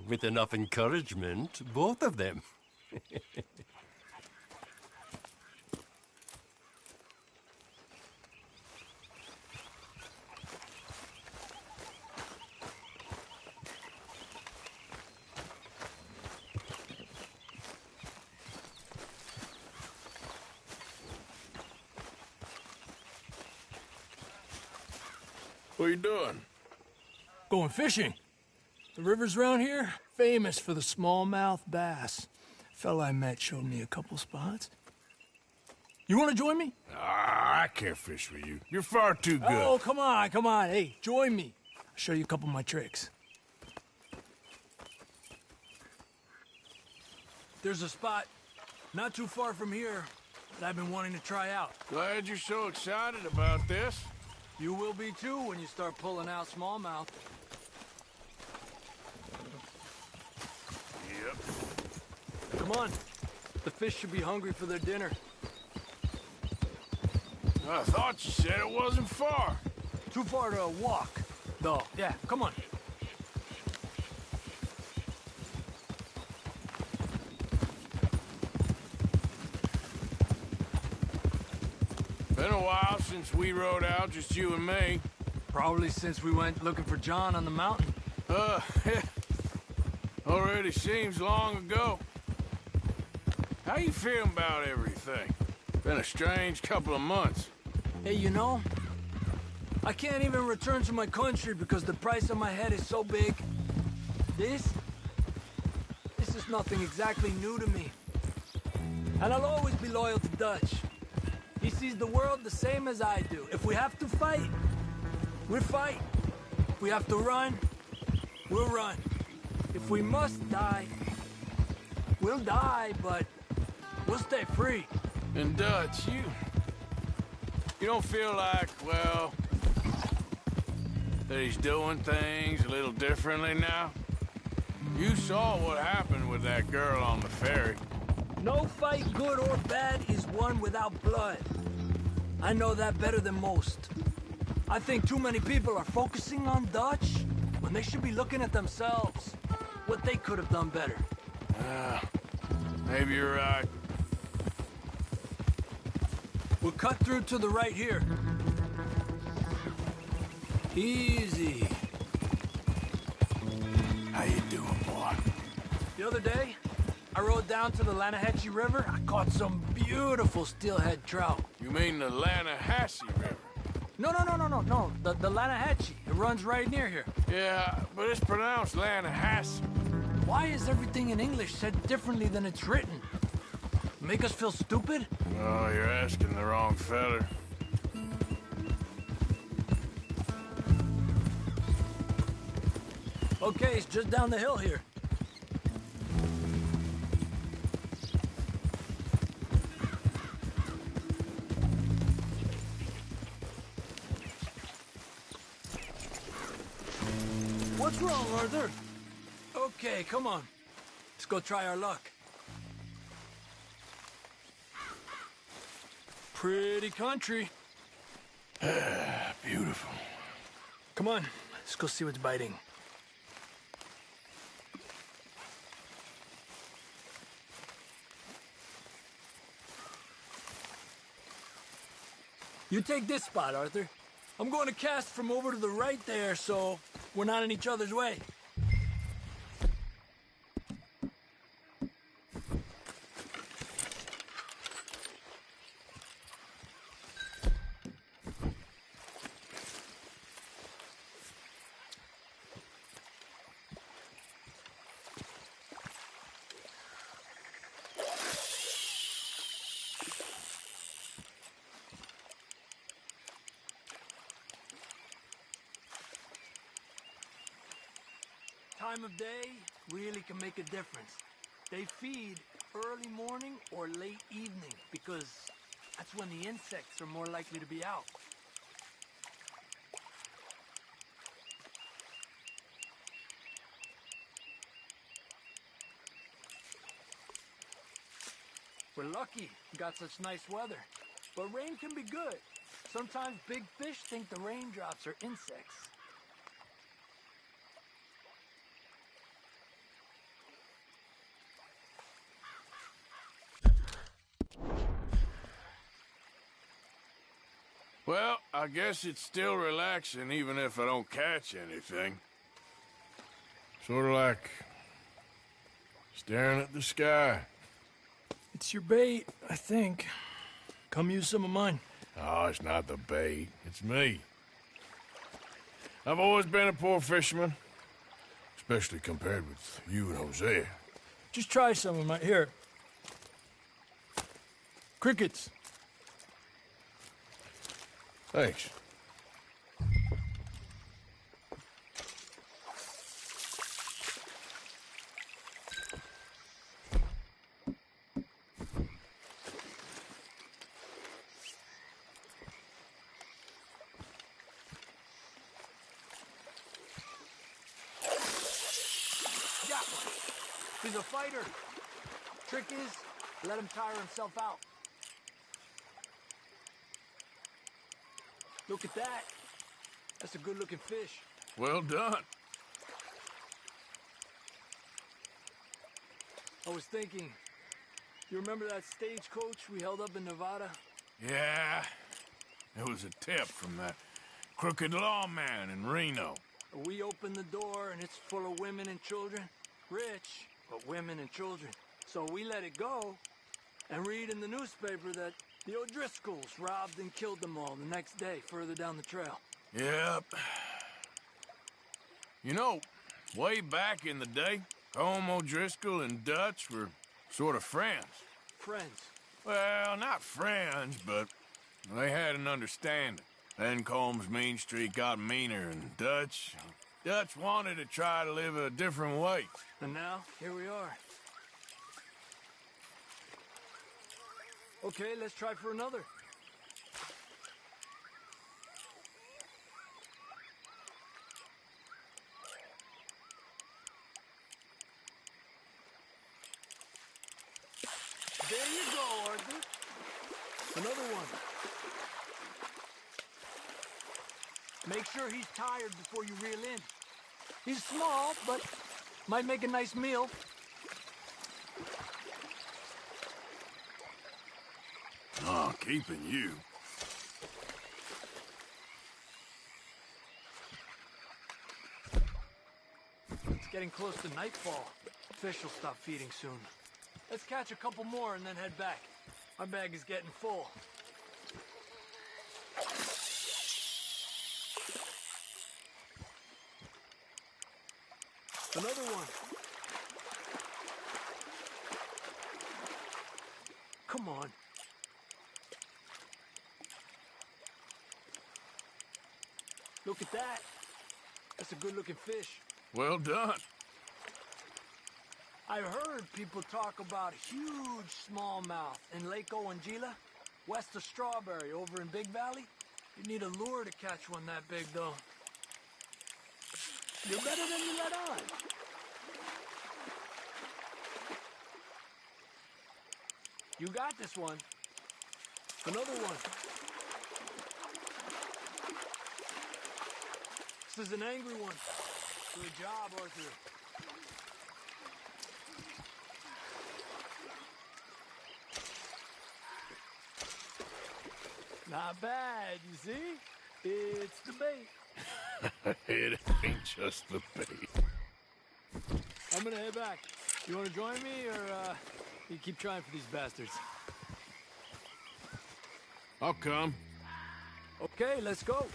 With enough encouragement, both of them. What are you doing? Going fishing. The rivers around here, famous for the smallmouth bass. Fella I met showed me a couple spots. You want to join me? I can't fish with you. You're far too good. Oh, come on, come on. Hey, join me. I'll show you a couple of my tricks. There's a spot not too far from here that I've been wanting to try out. Glad you're so excited about this. You will be too when you start pulling out smallmouth. Yep. Come on. The fish should be hungry for their dinner. I thought you said it wasn't far. Too far to walk, though. Yeah, come on. Been a while since we rode out, just you and me. Probably since we went looking for John on the mountain. Already seems long ago. How you feeling about everything? Been a strange couple of months. Hey, you know, I can't even return to my country because the price on my head is so big. This is nothing exactly new to me. And I'll always be loyal to Dutch. He sees the world the same as I do. If we have to fight, we'll fight. If we have to run, we'll run. If we must die, we'll die, but we'll stay free. And Dutch, you don't feel like, well, that he's doing things a little differently now? You saw what happened with that girl on the ferry. No fight, good or bad, is won without blood. I know that better than most. I think too many people are focusing on Dutch when they should be looking at themselves. What they could have done better. Maybe you're right. We'll cut through to the right here. Easy. How you doing, boy? The other day, I rode down to the Lanahatchee River. I caught some beautiful steelhead trout. You mean the Lanahassee River? No. The Lanahatchee. It runs right near here. Yeah, but it's pronounced Lanahassee. Why is everything in English said differently than it's written? Make us feel stupid? Oh, you're asking the wrong feller. Okay, it's just down the hill here. What's wrong, Arthur? Okay, come on. Let's go try our luck. Pretty country. Beautiful. Come on, let's go see what's biting. You take this spot, Arthur. I'm going to cast from over to the right there, so we're not in each other's way. Time of day really can make a difference. They feed early morning or late evening because that's when the insects are more likely to be out. We're lucky we got such nice weather, but rain can be good. Sometimes big fish think the raindrops are insects. Well, I guess it's still relaxing even if I don't catch anything. Sort of like staring at the sky. It's your bait, I think. Come use some of mine. Oh, it's not the bait. It's me. I've always been a poor fisherman, especially compared with you and Hosea. Just try some of my... Here. Crickets. Thanks. Yeah. He's a fighter. Trick is, let him tire himself out. Look at that. That's a good-looking fish. Well done. I was thinking, you remember that stagecoach we held up in Nevada? Yeah. It was a tip from that crooked lawman in Reno. We opened the door and it's full of women and children. Rich, but women and children. So we let it go and read in the newspaper that the O'Driscolls robbed and killed them all the next day further down the trail. Yep. You know, way back in the day, Colm O'Driscoll and Dutch were sort of friends. Friends? Well, not friends, but they had an understanding. Then Colm's mean streak got meaner, and Dutch wanted to try to live a different way. And now, here we are. Okay, let's try for another. There you go, Arthur. Another one. Make sure he's tired before you reel in. He's small, but might make a nice meal. Oh, keeping you. It's getting close to nightfall. Fish will stop feeding soon. Let's catch a couple more and then head back. My bag is getting full. Another one. Come on. Look at that. That's a good-looking fish. Well done. I heard people talk about huge smallmouth in Lake Owanjila, west of Strawberry, over in Big Valley. You need a lure to catch one that big, though. You're better than you let on. You got this one. Another one. This is an angry one. Good job, Arthur. Not bad, you see? It's the bait. It ain't just the bait. I'm gonna head back. You wanna join me, or, you keep trying for these bastards? I'll come. Okay, let's go.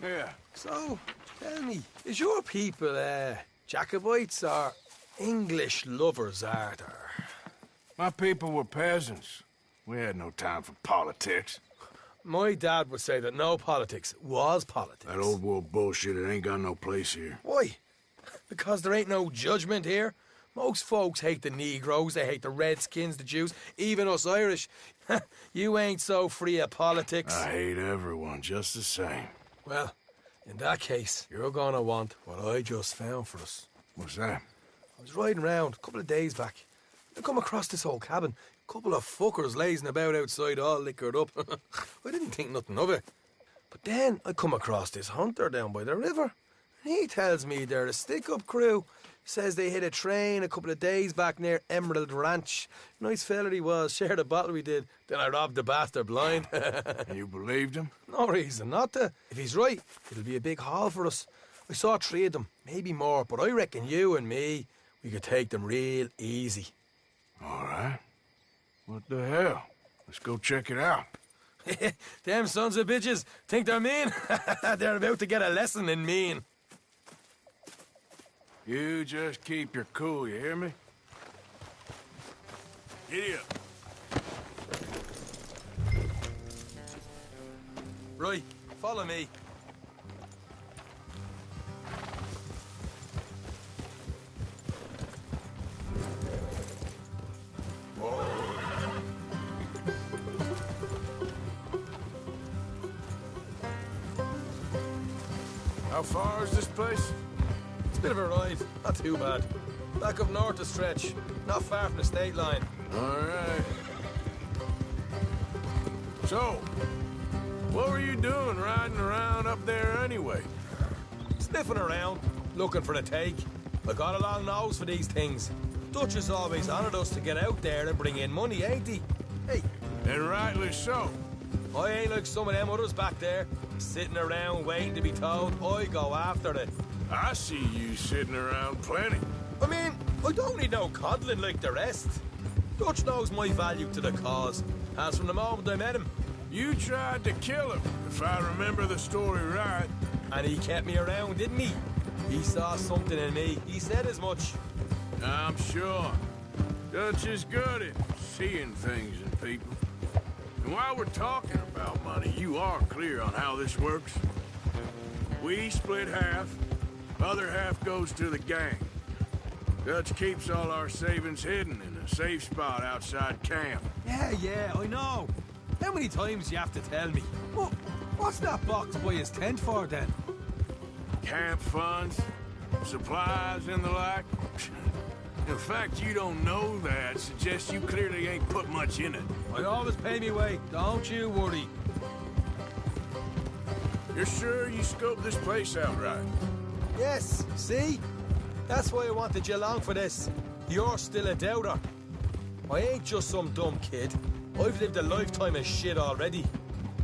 Yeah. So, tell me, is your people, Jacobites or English lovers, Arthur? My people were peasants. We had no time for politics. My dad would say that no politics was politics. That old world bullshit, it ain't got no place here. Why? Because there ain't no judgment here. Most folks hate the Negroes, they hate the Redskins, the Jews, even us Irish. You ain't so free of politics. I hate everyone just the same. Well, in that case, you're gonna want what I just found for us. What's that? I was riding round a couple of days back. I come across this old cabin. A couple of fuckers lazing about outside all liquored up. I didn't think nothing of it. But then I come across this hunter down by the river. And he tells me they're a stick-up crew. He says they hit a train a couple of days back near Emerald Ranch. Nice fella he was, shared a bottle we did. Then I robbed the bastard blind. You believed him? No reason not to. If he's right, it'll be a big haul for us. I saw 3 of them, maybe more, but I reckon you and me, we could take them real easy. All right. What the hell? Let's go check it out. Them sons of bitches think they're mean. They're about to get a lesson in mean. You just keep your cool, you hear me? Giddy up. Right, follow me. How far is this place? It's a bit of a ride, not too bad. Back up north a stretch, not far from the state line. All right. So, what were you doing riding around up there anyway? Sniffing around, looking for the take. I got a long nose for these things. Dutch has always honoured us to get out there and bring in money, ain't he? Hey. And rightly so. I ain't like some of them others back there, sitting around waiting to be told. I go after it. I see you sitting around plenty. I mean, I don't need no coddling like the rest. Dutch knows my value to the cause, as from the moment I met him. You tried to kill him, if I remember the story right. And he kept me around, didn't he? He saw something in me. He said as much. I'm sure. Dutch is good at seeing things in people. And while we're talking about money, you are clear on how this works? We split half, other half goes to the gang. Dutch keeps all our savings hidden in a safe spot outside camp. Yeah, I know. How many times do you have to tell me? What's that box by his tent for, then? Camp funds, supplies, and the like. The fact you don't know that suggests you clearly ain't put much in it. I always pay me way, don't you worry. You're sure you scoped this place out right? Yes, see? That's why I wanted you along for this. You're still a doubter. I ain't just some dumb kid. I've lived a lifetime of shit already.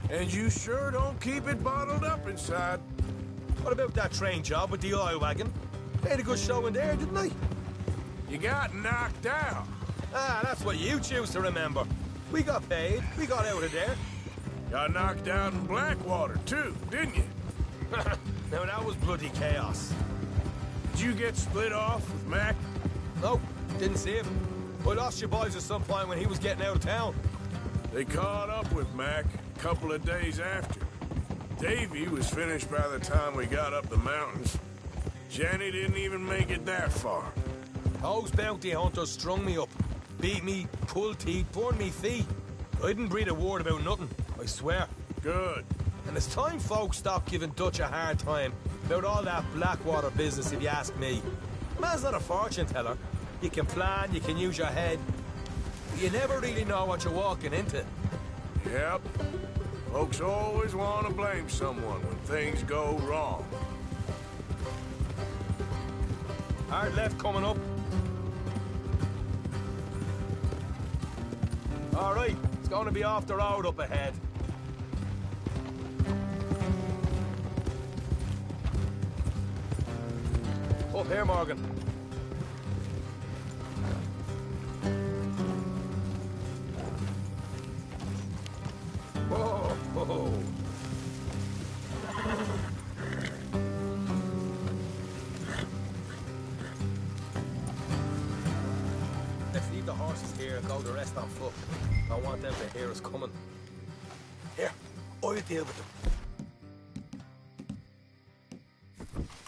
And you sure don't keep it bottled up inside. What about that train job with the oil wagon? They had a good show in there, didn't they? You got knocked out. Ah, that's what you choose to remember. We got paid. We got out of there. Got knocked out in Blackwater, too, didn't you? Now, that was bloody chaos. Did you get split off with Mac? Nope, didn't see him. I lost your boys at some point when he was getting out of town. They caught up with Mac a couple of days after. Davy was finished by the time we got up the mountains. Jenny didn't even make it that far. Those bounty hunters strung me up. Beat me, pulled teeth, burned me feet. I didn't breathe a word about nothing, I swear. Good. And it's time folks stopped giving Dutch a hard time about all that Blackwater business, if you ask me. A man's not a fortune teller. You can plan, you can use your head. But you never really know what you're walking into. Yep. Folks always want to blame someone when things go wrong. Hard left coming up. All right, it's going to be off the road up ahead. Up here, Morgan. Whoa, whoa. Let's leave the horses here and go the rest on foot. I want them to hear us coming. Here, I'll deal with them.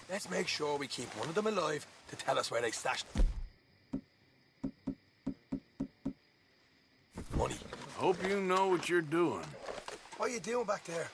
Let's make sure we keep one of them alive to tell us where they stashed money. Hope you know what you're doing. What are you doing back there?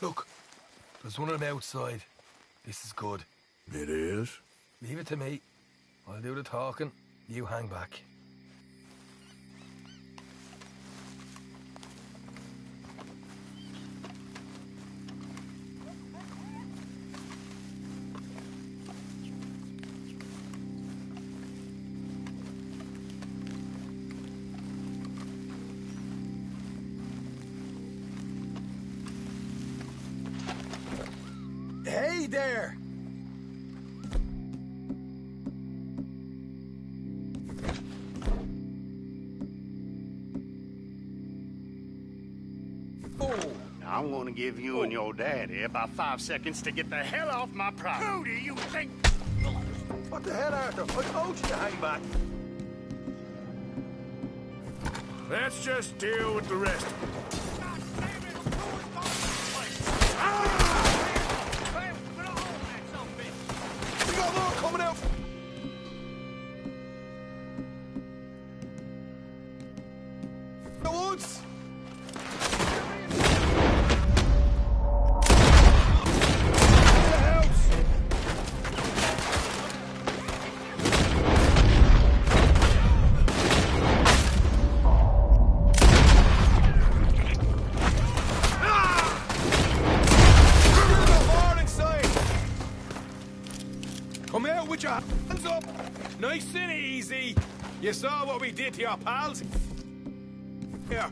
Look, there's one of them outside. This is good. It is? Leave it to me. I'll do the talking. You hang back. Hey there! Now, I'm gonna give you and your daddy about 5 seconds to get the hell off my property. Who do you think? What the hell, Arthur? I told you to hang back. Let's just deal with the rest of it. We got more coming out. The woods. Come out with your hands up. Nice and easy. You saw what we did to your pals? Here.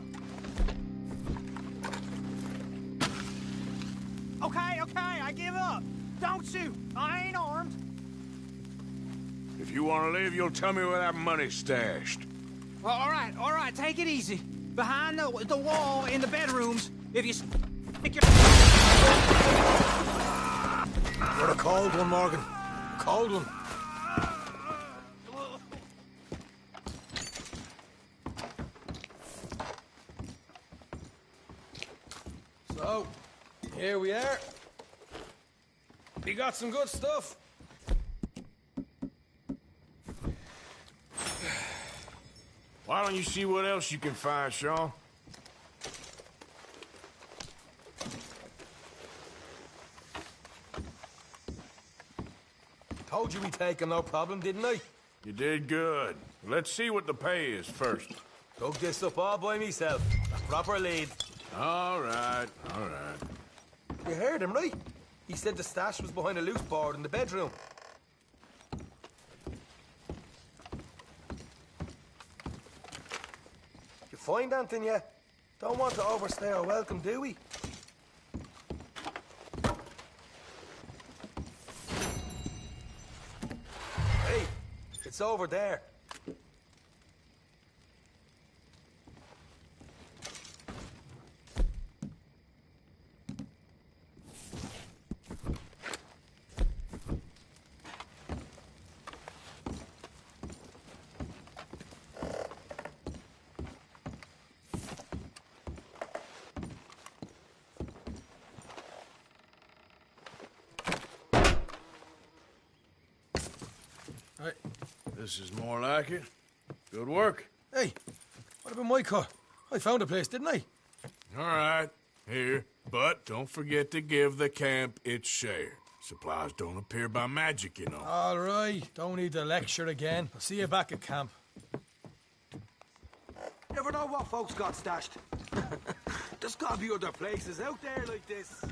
Okay, I give up. Don't shoot. I ain't armed. If you want to leave, you'll tell me where that money's stashed. Well, all right, take it easy. Behind the wall in the bedrooms, if you stick your... You're a cold one, Morgan. Cold one. So, here we are. We got some good stuff. Why don't you see what else you can find, Sean? Told you we'd take him, no problem, didn't I? You did good. Let's see what the pay is first. Dug this up all by myself. A proper lead. All right, all right. You heard him, right? He said the stash was behind a loose board in the bedroom. You find anything yet? Don't want to overstay our welcome, do we? Hey, it's over there. This is more like it. Good work. Hey, what about my car? I found a place, didn't I? All right, here. But don't forget to give the camp its share. Supplies don't appear by magic, you know. All right, don't need to lecture again. I'll see you back at camp. Never know what folks got stashed. There's gotta be other places out there like this.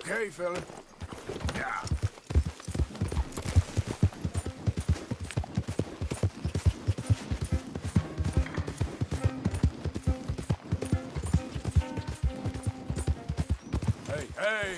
Okay, fella. Yeah. Hey, hey!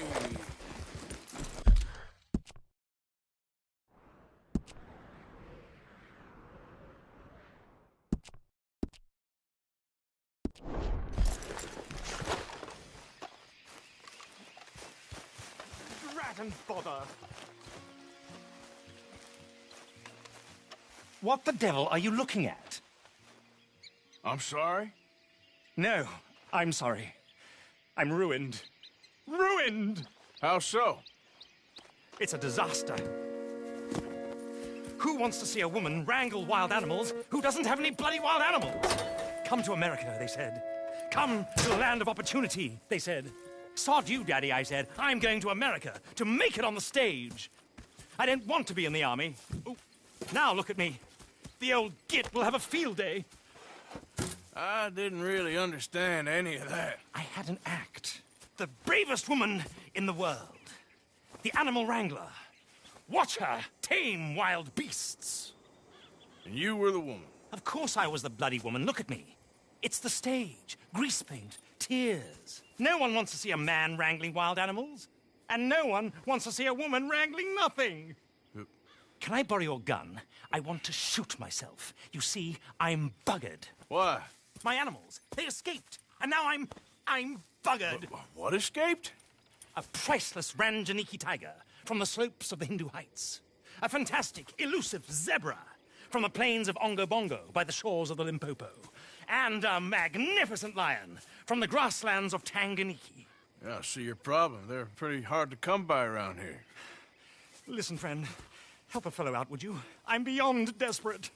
And bother. What the devil are you looking at? I'm sorry? No, I'm sorry. I'm ruined. Ruined! How so? It's a disaster. Who wants to see a woman wrangle wild animals who doesn't have any bloody wild animals? Come to America, they said. Come to the land of opportunity, they said. Sod you, Daddy, I said. I'm going to America to make it on the stage. I don't want to be in the army. Ooh. Now look at me. The old git will have a field day. I didn't really understand any of that. I had an act. The bravest woman in the world. The animal wrangler. Watch her tame wild beasts. And you were the woman? Of course I was the bloody woman. Look at me. It's the stage. Grease paint. Tears. No one wants to see a man wrangling wild animals. And no one wants to see a woman wrangling nothing. Can I borrow your gun? I want to shoot myself. You see, I'm buggered. Why? My animals, they escaped. And now I'm buggered. What escaped? A priceless Ranjaniki tiger from the slopes of the Hindu Heights. A fantastic, elusive zebra from the plains of Ongo Bongo by the shores of the Limpopo. And a magnificent lion from the grasslands of Tanganyika. Yeah, I see your problem. They're pretty hard to come by around here. Listen, friend. Help a fellow out, would you? I'm beyond desperate.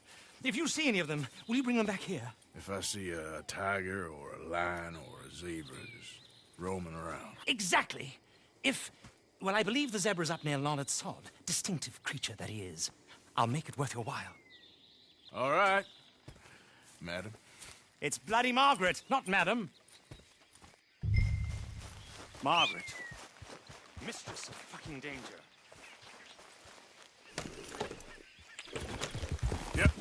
If you see any of them, will you bring them back here? If I see a tiger or a lion or a zebra just roaming around. Exactly. Well, I believe the zebra's up near Lonnet Sod. Distinctive creature that he is. I'll make it worth your while. All right, madam. It's bloody Margaret, not madam. Margaret. Mistress of fucking danger. Yep.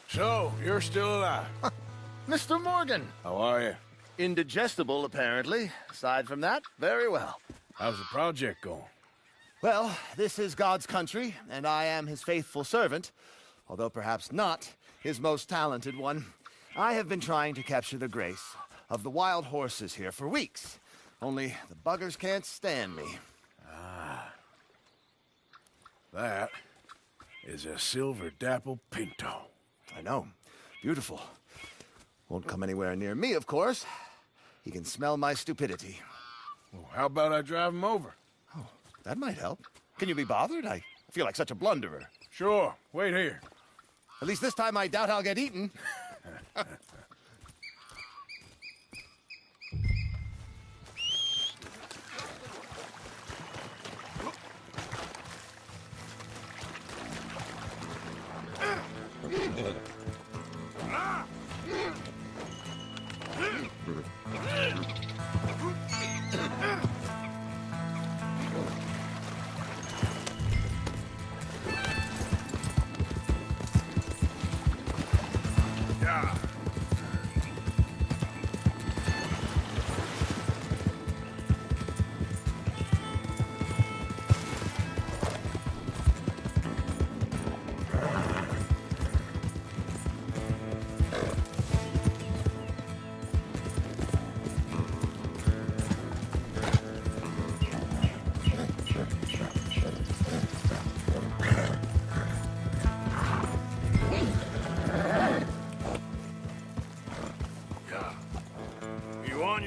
So, you're still alive. Mr. Morgan. How are you? Indigestible, apparently. Aside from that, very well. How's the project going? Well, this is God's country, and I am his faithful servant, although perhaps not his most talented one. I have been trying to capture the grace of the wild horses here for weeks. Only the buggers can't stand me. Ah. That is a silver dapple pinto. I know. Beautiful. Won't come anywhere near me, of course. He can smell my stupidity. Well, how about I drive him over? Oh, that might help. Can you be bothered? I feel like such a blunderer. Sure. Wait here. At least this time I doubt I'll get eaten.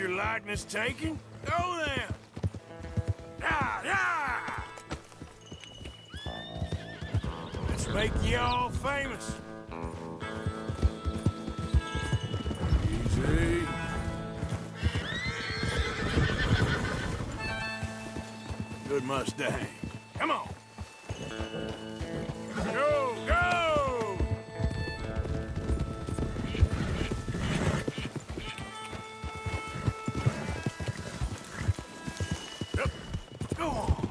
Likeness taken? Go then! Yeah, yeah! Let's make you all famous. Easy. Good Mustang. Come on. Go, go! Go on.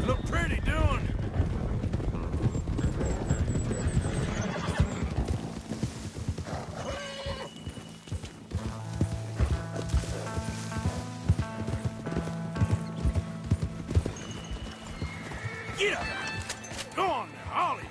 Look pretty doing it. Get up! Go on now, Ollie!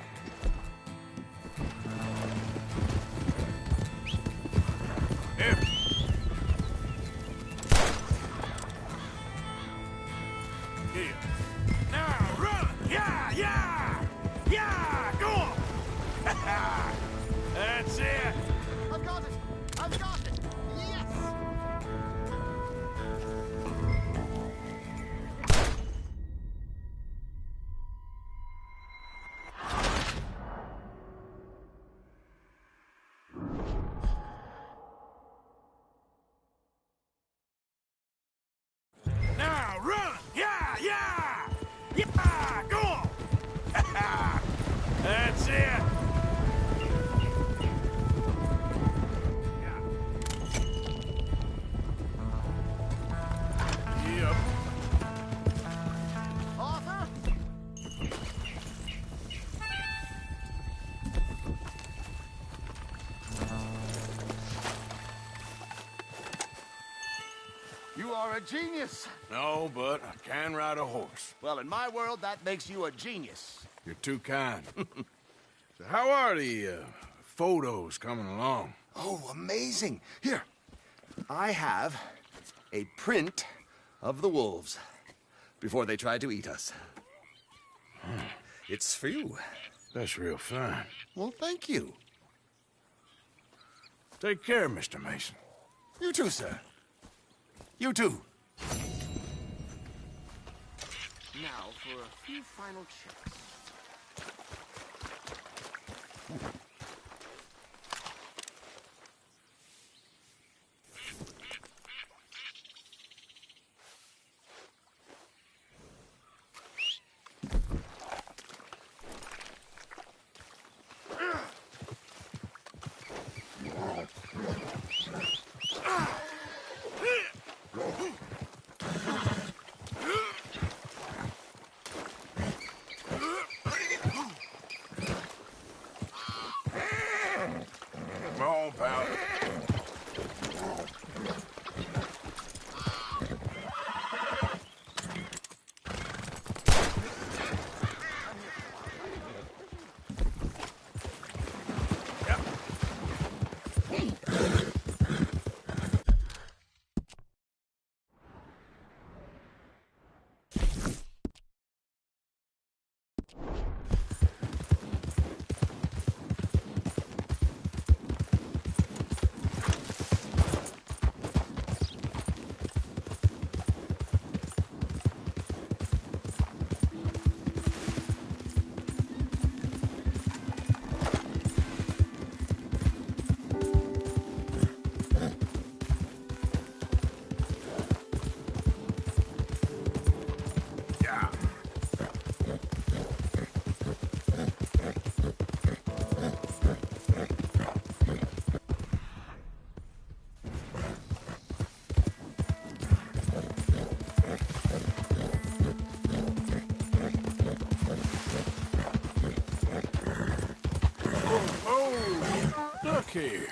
You are a genius. No, but I can ride a horse. Well, in my world, that makes you a genius. You're too kind. So how are the photos coming along? Oh, amazing. Here, I have a print of the wolves before they tried to eat us. It's for you. That's real fine. Well, thank you. Take care, Mr. Mason. You too, sir. You too. Now for a few final checks. Come on, pal. Look here.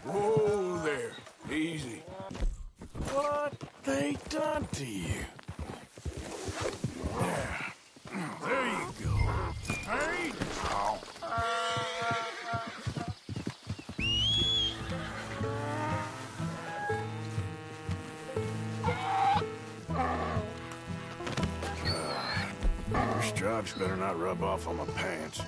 Whoa there. Easy. What they done to you? Yeah. There you go. Hey. Oh. Your stripes better not rub off on my pants.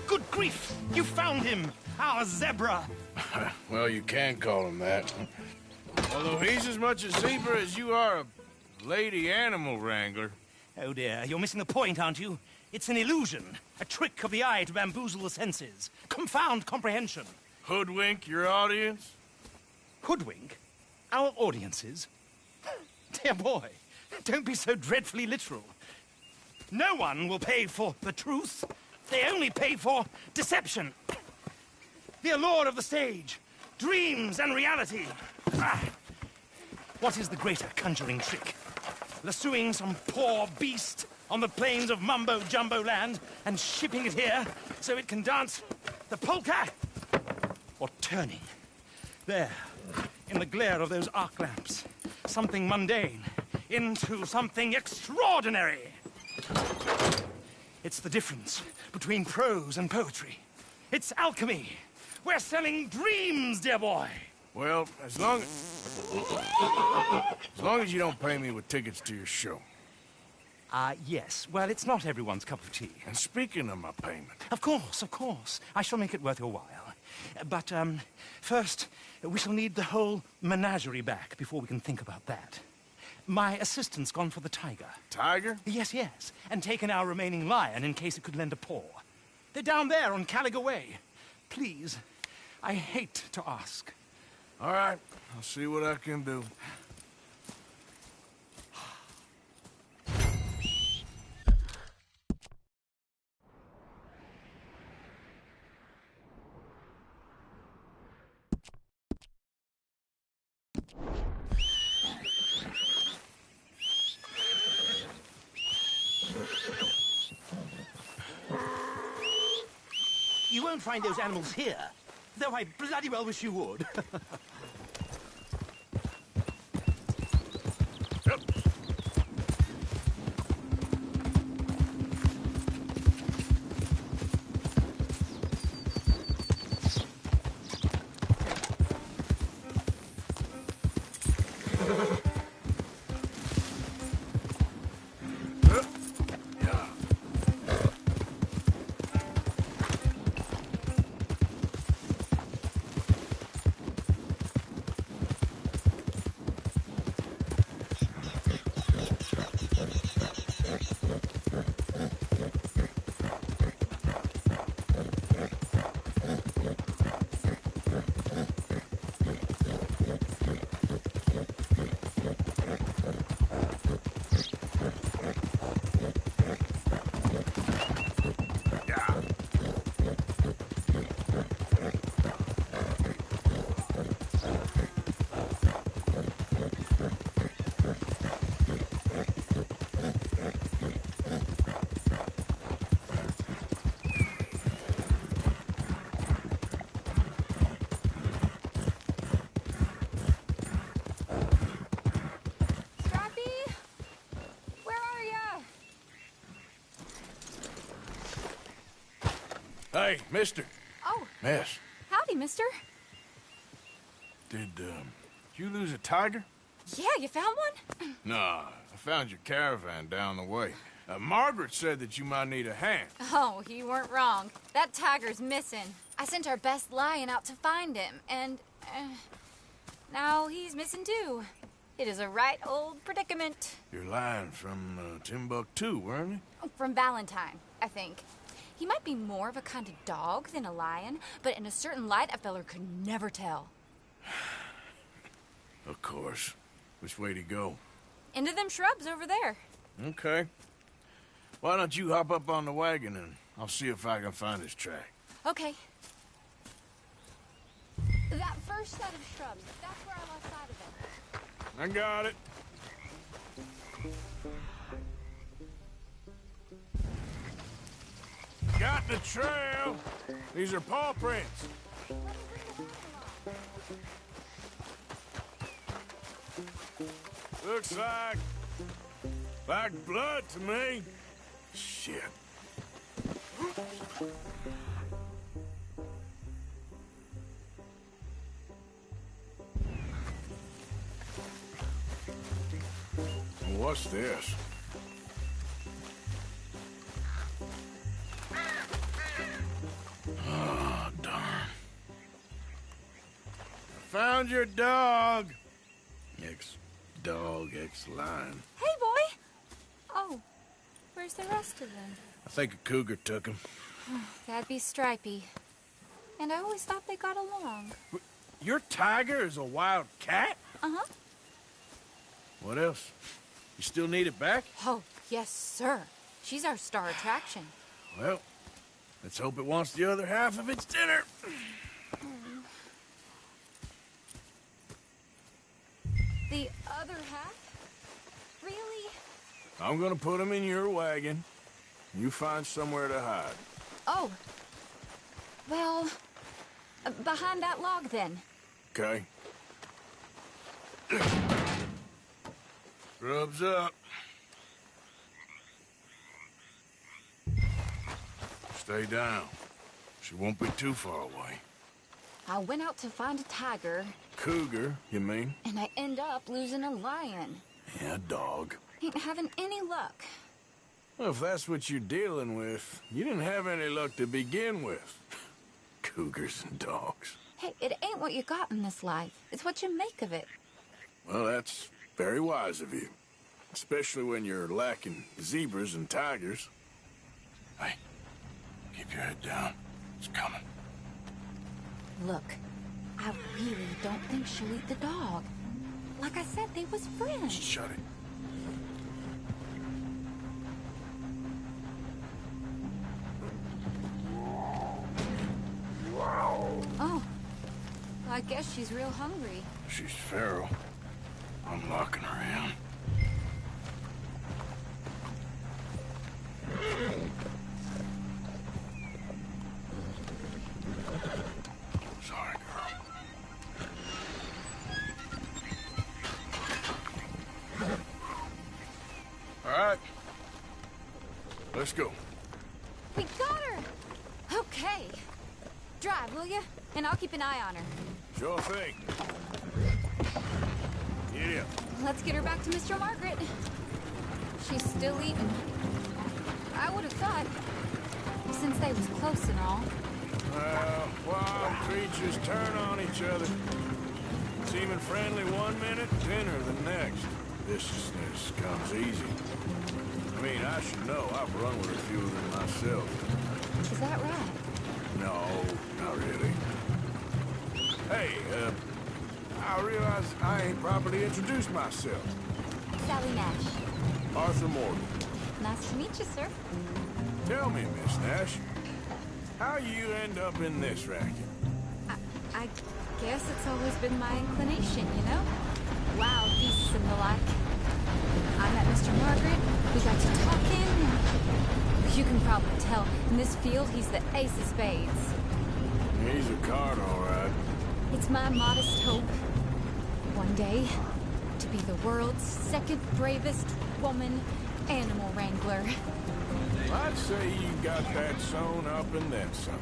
Good grief! You found him! Our zebra! Well, you can call him that. Although he's as much a zebra as you are a lady animal wrangler. Oh dear, you're missing the point, aren't you? It's an illusion. A trick of the eye to bamboozle the senses. Confound comprehension. Hoodwink your audience? Hoodwink? Our audiences? Dear boy, don't be so dreadfully literal. No one will pay for the truth. They only pay for deception. The allure of the stage, dreams and reality. Ah. What is the greater conjuring trick? Lassoing some poor beast on the plains of mumbo-jumbo land and shipping it here so it can dance the polka? Or turning, there, in the glare of those arc lamps, something mundane into something extraordinary? It's the difference between prose and poetry. It's alchemy. We're selling dreams, dear boy. Well, as long as you don't pay me with tickets to your show. Yes. Well, it's not everyone's cup of tea. And speaking of my payment... Of course, of course. I shall make it worth your while. But, first, we shall need the whole menagerie back before we can think about that. My assistant's gone for the tiger. Tiger? Yes, yes. And taken our remaining lion in case it could lend a paw. They're down there on Caliga Way. Please, I hate to ask. All right. I'll see what I can do. You won't find those animals here, though I bloody well wish you would. Hey, mister. Oh. Miss. Howdy, mister. Did you lose a tiger? Yeah, you found one? Nah, I found your caravan down the way. Margaret said that you might need a hand. Oh, you weren't wrong. That tiger's missing. I sent our best lion out to find him, and now he's missing too. It is a right old predicament. You're lying from Timbuktu, weren't you? From Valentine, I think. He might be more of a kind of dog than a lion, but in a certain light, a feller could never tell. Of course. Which way to go? Into them shrubs over there. Okay. Why don't you hop up on the wagon and I'll see if I can find his track. Okay. That first set of shrubs, that's where I lost sight of them. I got it. Got the trail. These are paw prints. Looks like blood to me. Shit. What's this? Oh, darn. Found your dog. Ex-dog, ex-lion. Hey, boy! Oh, where's the rest of them? I think a cougar took him. That'd be Stripey. And I always thought they got along. Your tiger is a wild cat? Uh-huh. What else? You still need it back? Oh, yes, sir. She's our star attraction. Well, Let's hope it wants the other half of its dinner. The other half? Really? I'm gonna put him in your wagon. You find somewhere to hide. Oh. Well, behind that log, then. Okay. Grub's up. Stay down. She won't be too far away. I went out to find a tiger, Cougar, you mean? and I end up losing a lion. Yeah, dog. Ain't having any luck. Well, if that's what you're dealing with, you didn't have any luck to begin with. Cougars and dogs. Hey, it ain't what you got in this life. It's what you make of it. Well, that's very wise of you. Especially when you're lacking zebras and tigers. Hey, keep your head down. It's coming. Look, I really don't think she'll eat the dog. Like I said, they was friends. Shut it. Oh, I guess she's real hungry. She's feral. I'm locking her in. Sorry, girl. All right. Let's go. We got her! Okay. Drive, will you? And I'll keep an eye on her. Sure thing. Yeah. Let's get her back to Mr. Margaret. She's still eating. I would have thought, since they was close and all. Wild creatures turn on each other. Seeming friendly one minute, dinner the next. Viciousness comes easy. I mean, I should know. I've run with a few of them myself. Is that right? No, not really. Hey, I realize I ain't properly introduced myself. Sally Nash. Arthur Morgan. Nice to meet you, sir. Tell me, Miss Nash, how you end up in this racket? I guess it's always been my inclination, you know? Wild beasts and the like. I met Mr. Margaret, we got to talking, and you can probably tell, in this field, he's the ace of spades. He's a card, all right. It's my modest hope, one day, to be the world's second bravest woman animal wrangler. I'd say you got that sewn up and then some.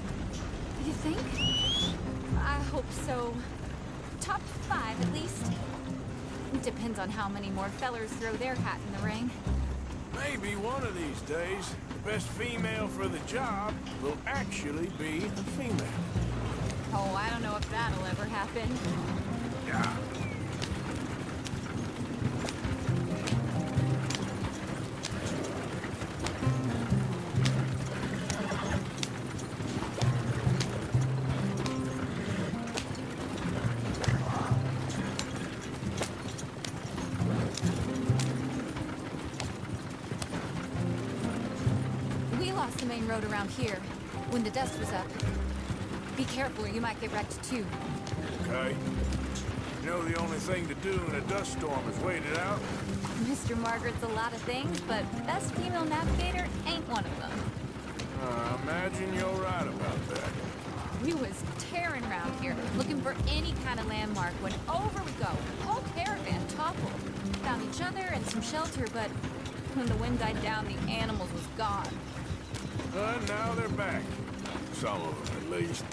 You think? I hope so. Top 5, at least. It depends on how many more fellers throw their hat in the ring. Maybe one of these days, the best female for the job will actually be a female. Oh, I don't know if that'll ever happen. Yeah. We lost the main road around here when the dust was up. Be careful or you might get wrecked too. Okay. You know the only thing to do in a dust storm is wait it out? Mr. Margaret's a lot of things, but best female navigator ain't one of them. I imagine you're right about that. We was tearing around here, looking for any kind of landmark when over we go. Whole caravan toppled. Found each other and some shelter, but when the wind died down, the animals was gone. And now they're back. Some of them, at least.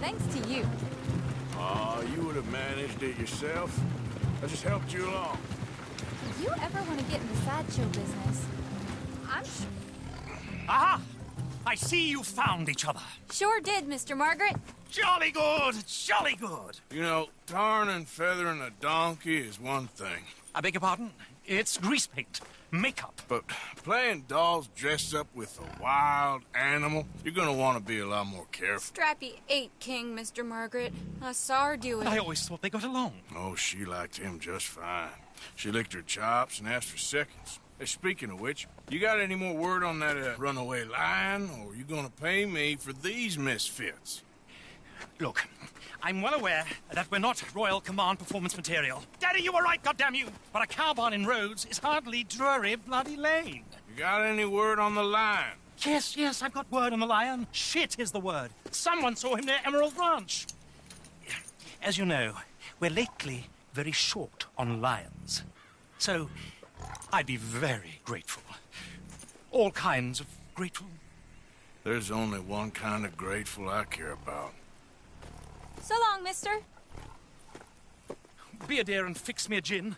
Thanks to you. Oh, you would have managed it yourself. I just helped you along. If you ever want to get in the sideshow business, I'm Aha! I see you found each other. sure did, Mr. Margaret. Jolly good, jolly good. You know, tarring and feathering a donkey is one thing. I beg your pardon? It's grease paint, makeup. But playing dolls dressed up with a wild animal, you're gonna want to be a lot more careful. Strappy ain't king, Mr. Margaret. I saw her do it. I always thought they got along. Oh, she liked him just fine. She licked her chops and asked for seconds. Speaking of which, you got any more word on that runaway lion, or are you gonna pay me for these misfits? Look, I'm well aware that we're not Royal Command performance material. Daddy, you were right, goddammit you! But a cow barn in Rhodes is hardly Drury Bloody Lane. You got any word on the lion? Yes, I've got word on the lion. Shit is the word. Someone saw him near Emerald Ranch. As you know, we're lately very short on lions. So, I'd be very grateful. All kinds of grateful. There's only one kind of grateful I care about. So long, mister. Be a dear and fix me a gin.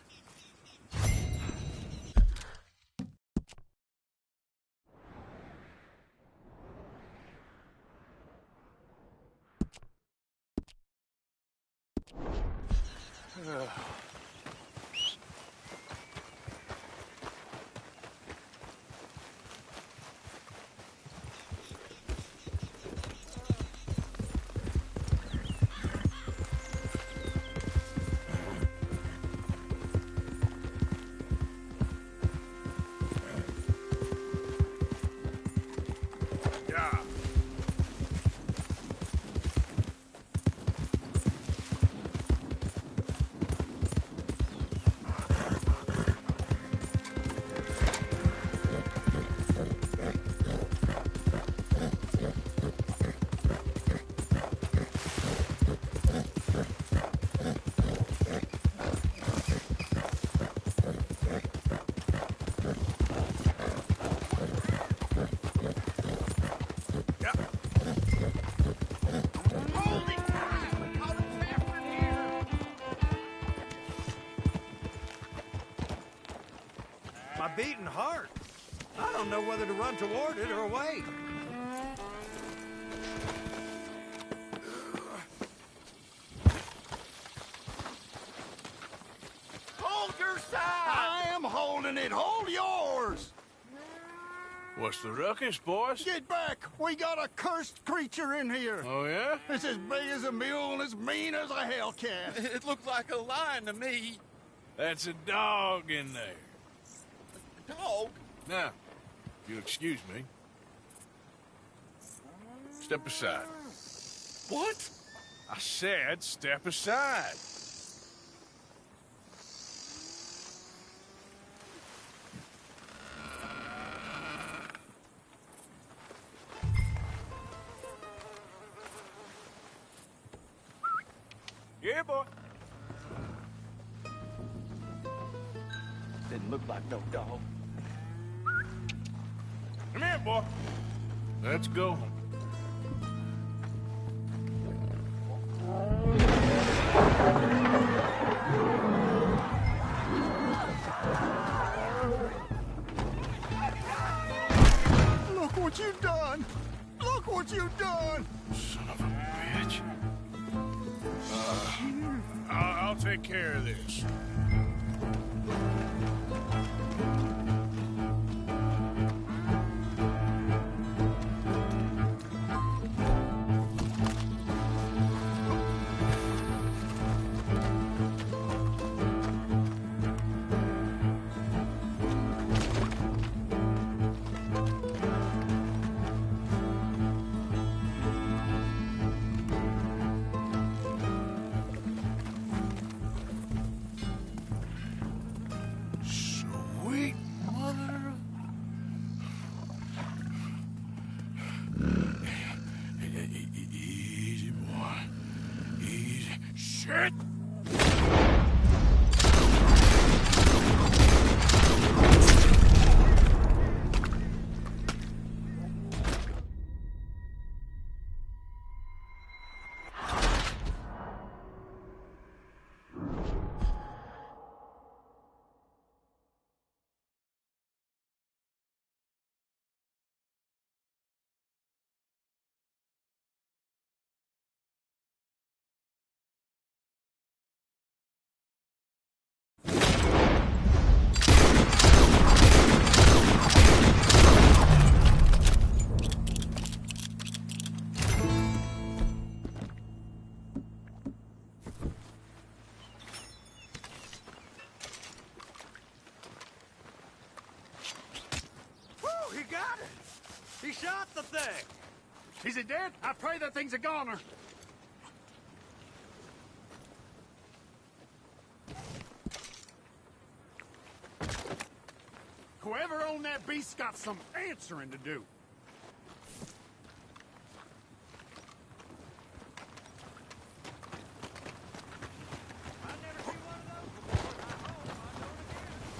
My beating heart. I don't know whether to run toward it or away. Hold your side! I am holding it. Hold yours! What's the ruckus, boys? Get back! We got a cursed creature in here. Oh, yeah? It's as big as a mule and as mean as a hellcat. It looked like a lion to me. That's a dog in there. Dog? Now, if you'll excuse me. Step aside. What? I said step aside. Yeah, boy. Didn't look like no dog. Come here, boy. Let's go. Look what you've done! Look what you've done! Son of a bitch. I'll take care of this. Sweet mother. Easy, boy. Easy. Shit! shot the thing! Is it dead? I pray that thing's a goner. Whoever owned that beast's got some answering to do.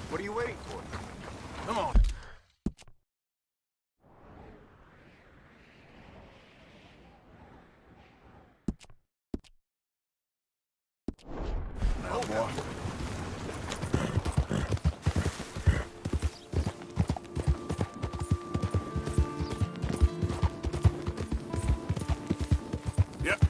What are you waiting for? Come on. Now, boy. Yep.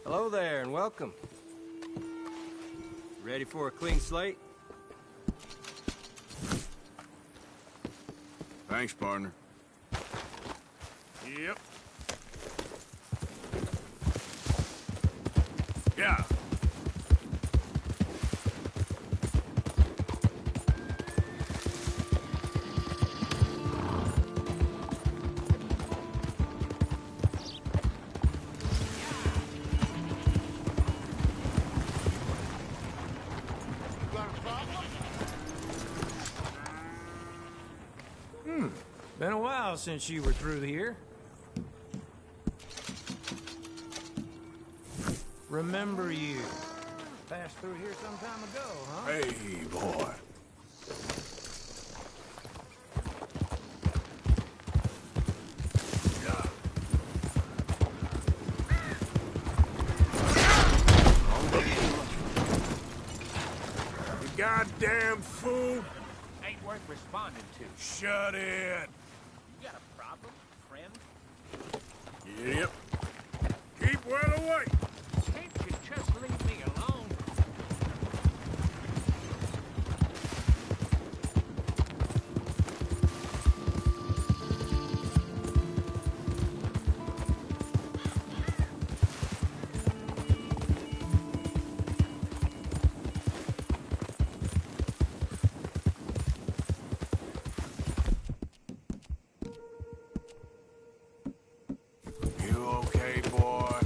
Hello there, and welcome. Ready for a clean slate? Thanks, partner. Yep. Yeah. Been a while since you were through here. Remember you. Passed through here some time ago, huh? Hey, boy. You goddamn fool. Ain't worth responding to. Shut it. You got a problem, friend? Yep. Keep well away. Can't you just leave me alone? You okay, boy?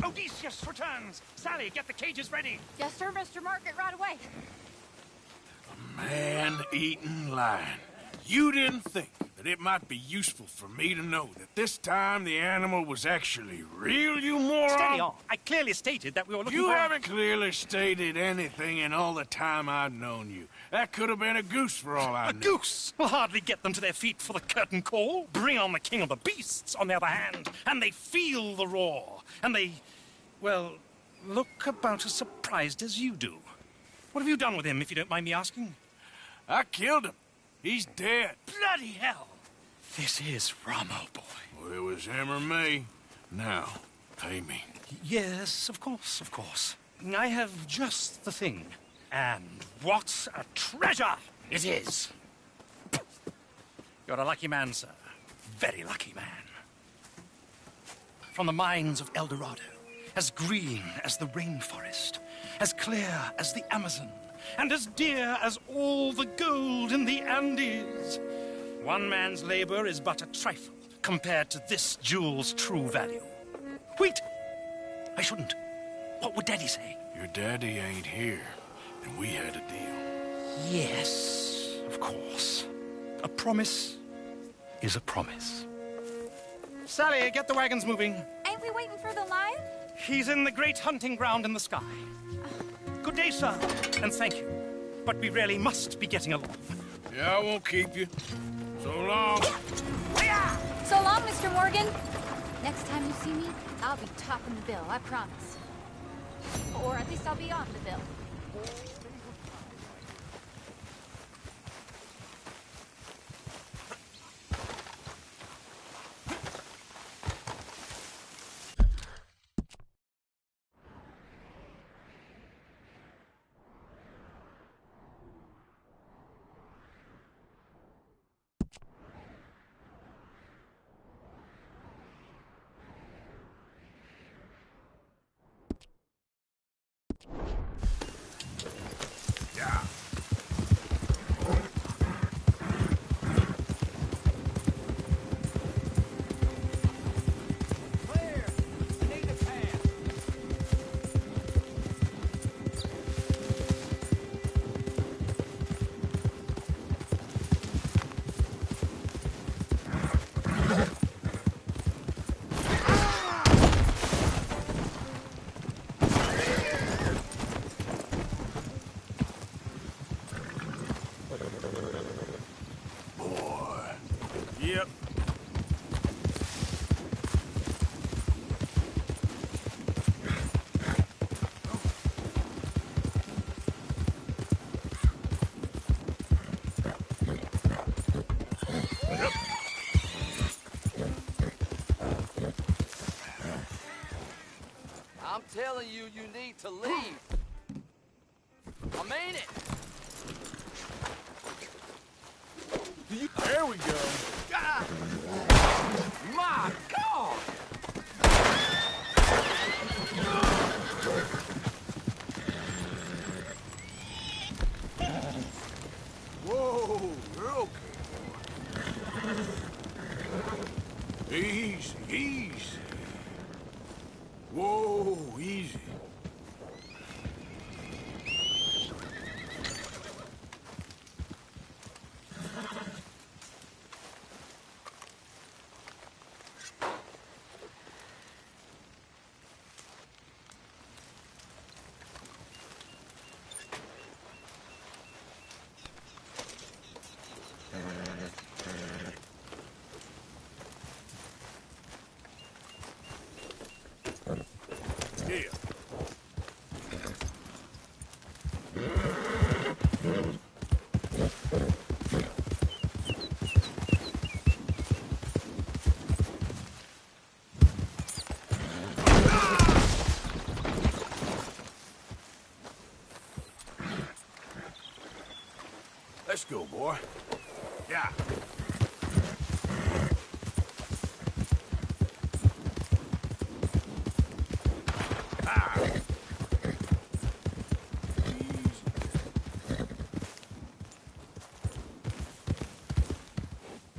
Odysseus returns! Sally, get the cages ready! Yes, sir, Mr. Margaret, right away. Man-eating lion. You didn't think that it might be useful for me to know that this time the animal was actually real, you moron? Steady on. I clearly stated that we were looking You for... haven't clearly stated anything in all the time I've known you. That could have been a goose for all I A know. goose will hardly get them to their feet for the curtain call. Bring on the king of the beasts, on the other hand, and they feel the roar. And they, well, look about as surprised as you do. What have you done with him, if you don't mind me asking? I killed him. He's dead. Bloody hell! This is Ramo, boy. Well, it was him or me. Now, pay me. Yes, of course, of course. I have just the thing. And what a treasure it is! You're a lucky man, sir. Very lucky man. From the mines of El Dorado, as green as the rainforest, as clear as the Amazon, and as dear as all the gold in the Andes. One man's labor is but a trifle compared to this jewel's true value. Wait! I shouldn't. What would Daddy say? Your daddy ain't here, and we had a deal. Yes, of course. A promise is a promise. Sally, get the wagons moving. Ain't we waiting for the lion? He's in the great hunting ground in the sky. Good day, sir, and thank you. But we really must be getting along. Yeah, I won't keep you. So long. So long, Mr. Morgan. Next time you see me, I'll be topping the bill, I promise. Or at least I'll be on the bill. Yeah. Yep. I'm telling you, you need to leave. I mean it. There we go. Ah! My God! Whoa, you're okay. Easy, easy. Whoa, easy. Yeah. Let's go, boy. Yeah.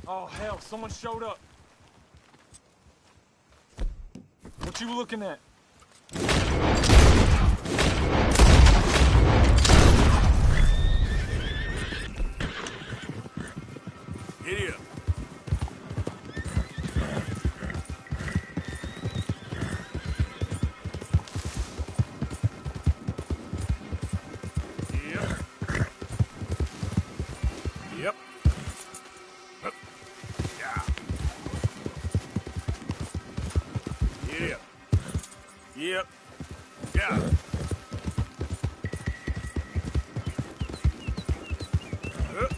Oh, hell, someone showed up. What you looking at? Giddy up. Yep. Hup. Yeah. Yep. Yep. Yeah. Hup.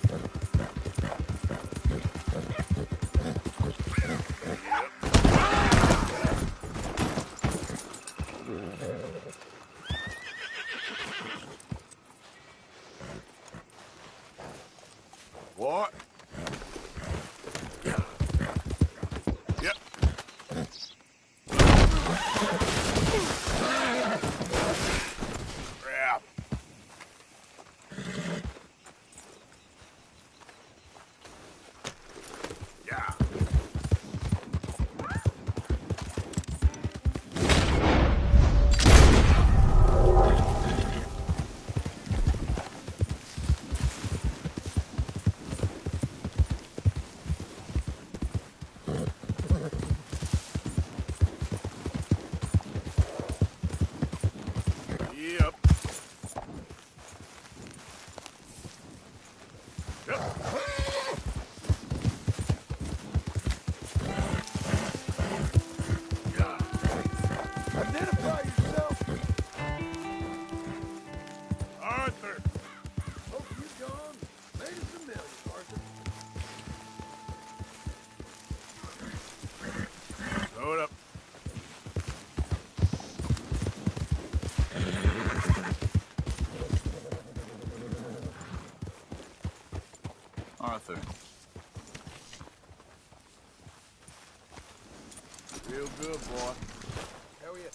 What? Yep. Crap. Yeah. Yep. Yep. Identify yourself. Arthur. Hope you gone. Made us familiar, Arthur. Load up. Arthur. Real good, boy. How are you?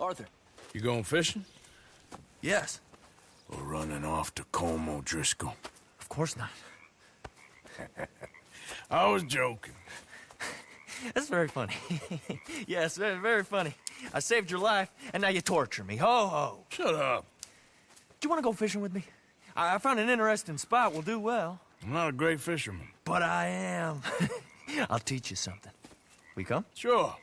Arthur. You going fishing? Yes. Or running off to Colm O'Driscoll? Of course not. I was joking. That's very funny. Yes, very, very funny. I saved your life, and now you torture me. Ho, ho. Shut up. Do you want to go fishing with me? I found an interesting spot. We'll do well. I'm not a great fisherman. But I am. I'll teach you something. We come? Sure.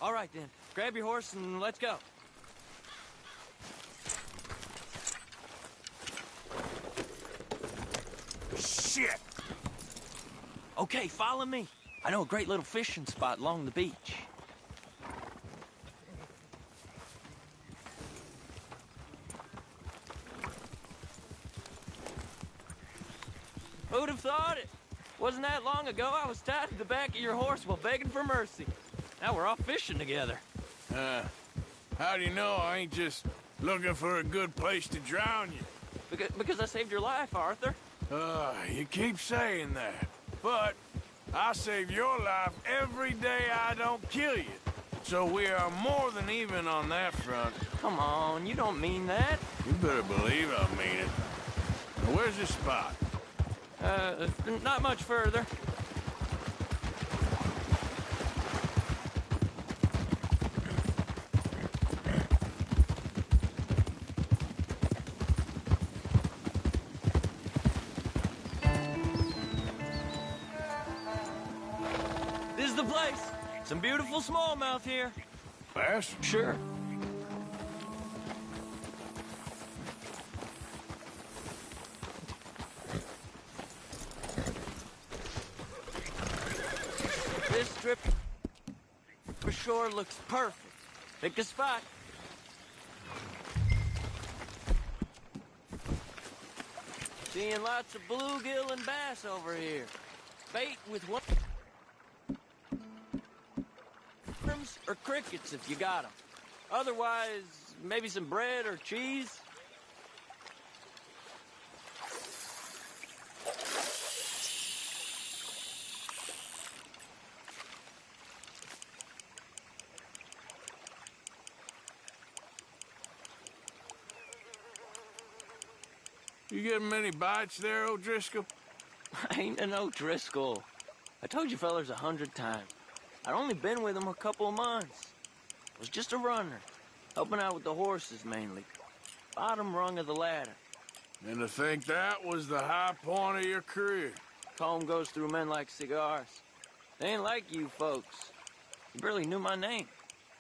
All right, then. Grab your horse and let's go. Shit! Okay, follow me. I know a great little fishing spot along the beach. Who'd have thought it? Wasn't that long ago I was tied to the back of your horse while begging for mercy. Now we're off fishing together. How do you know I ain't just looking for a good place to drown you? Because I saved your life, Arthur. You keep saying that. But I save your life every day I don't kill you. So we are more than even on that front. Come on, you don't mean that. You better believe I mean it. Now, where's this spot? Not much further. This is the place. Some beautiful smallmouth here. Bass? Sure. This strip for sure looks perfect. Pick a spot. Seeing lots of bluegill and bass over here. Bait with one or crickets if you got them. Otherwise, maybe some bread or cheese. You getting many bites there, O'Driscoll? I ain't an O'Driscoll. I told you fellers 100 times. I'd only been with him a couple of months. I was just a runner, helping out with the horses mainly. Bottom rung of the ladder. And to think that was the high point of your career. Colm goes through men like cigars. They ain't like you folks. You barely knew my name.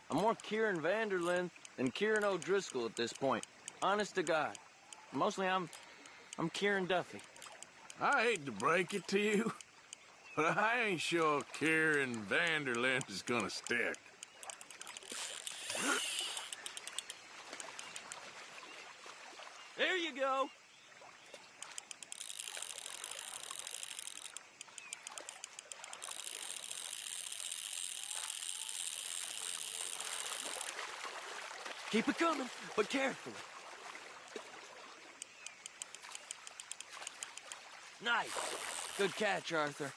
I'm more Kieran Vanderlyn than Kieran O'Driscoll at this point. Honest to God. Mostly I'm Kieran Duffy. I hate to break it to you, but I ain't sure Kieran Vanderlyn is gonna stick. There you go. Keep it coming, but carefully. Nice. Good catch, Arthur.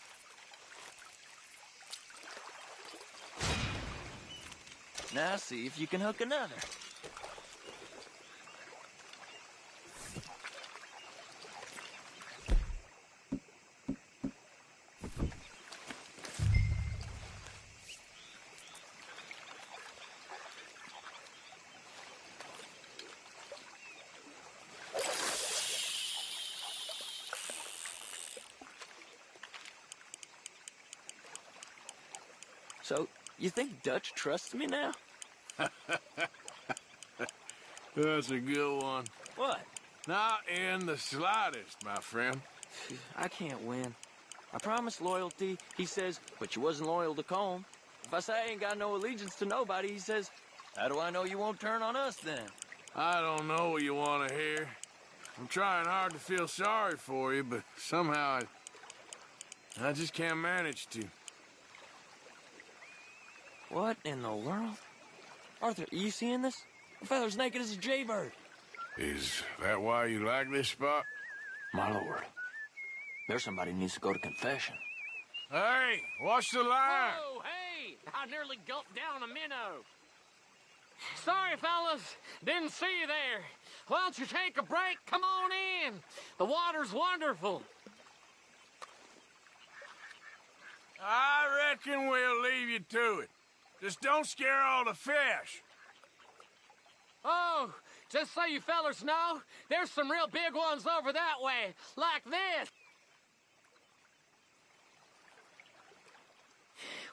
Now see if you can hook another. So, you think Dutch trusts me now? That's a good one. What? Not in the slightest, my friend. I can't win. I promised loyalty, he says, but you wasn't loyal to Colm. If I say I ain't got no allegiance to nobody, he says, how do I know you won't turn on us then? I don't know what you want to hear. I'm trying hard to feel sorry for you, but somehow I just can't manage to. What in the world? Arthur, are you seeing this? The feather's naked as a jaybird. Is that why you like this spot? My lord, there's somebody needs to go to confession. Hey, watch the line. Whoa, hey! I nearly gulped down a minnow. Sorry, fellas. Didn't see you there. Why don't you take a break? Come on in. The water's wonderful. I reckon we'll leave you to it. Just don't scare all the fish. Oh, just so you fellas know, there's some real big ones over that way, like this.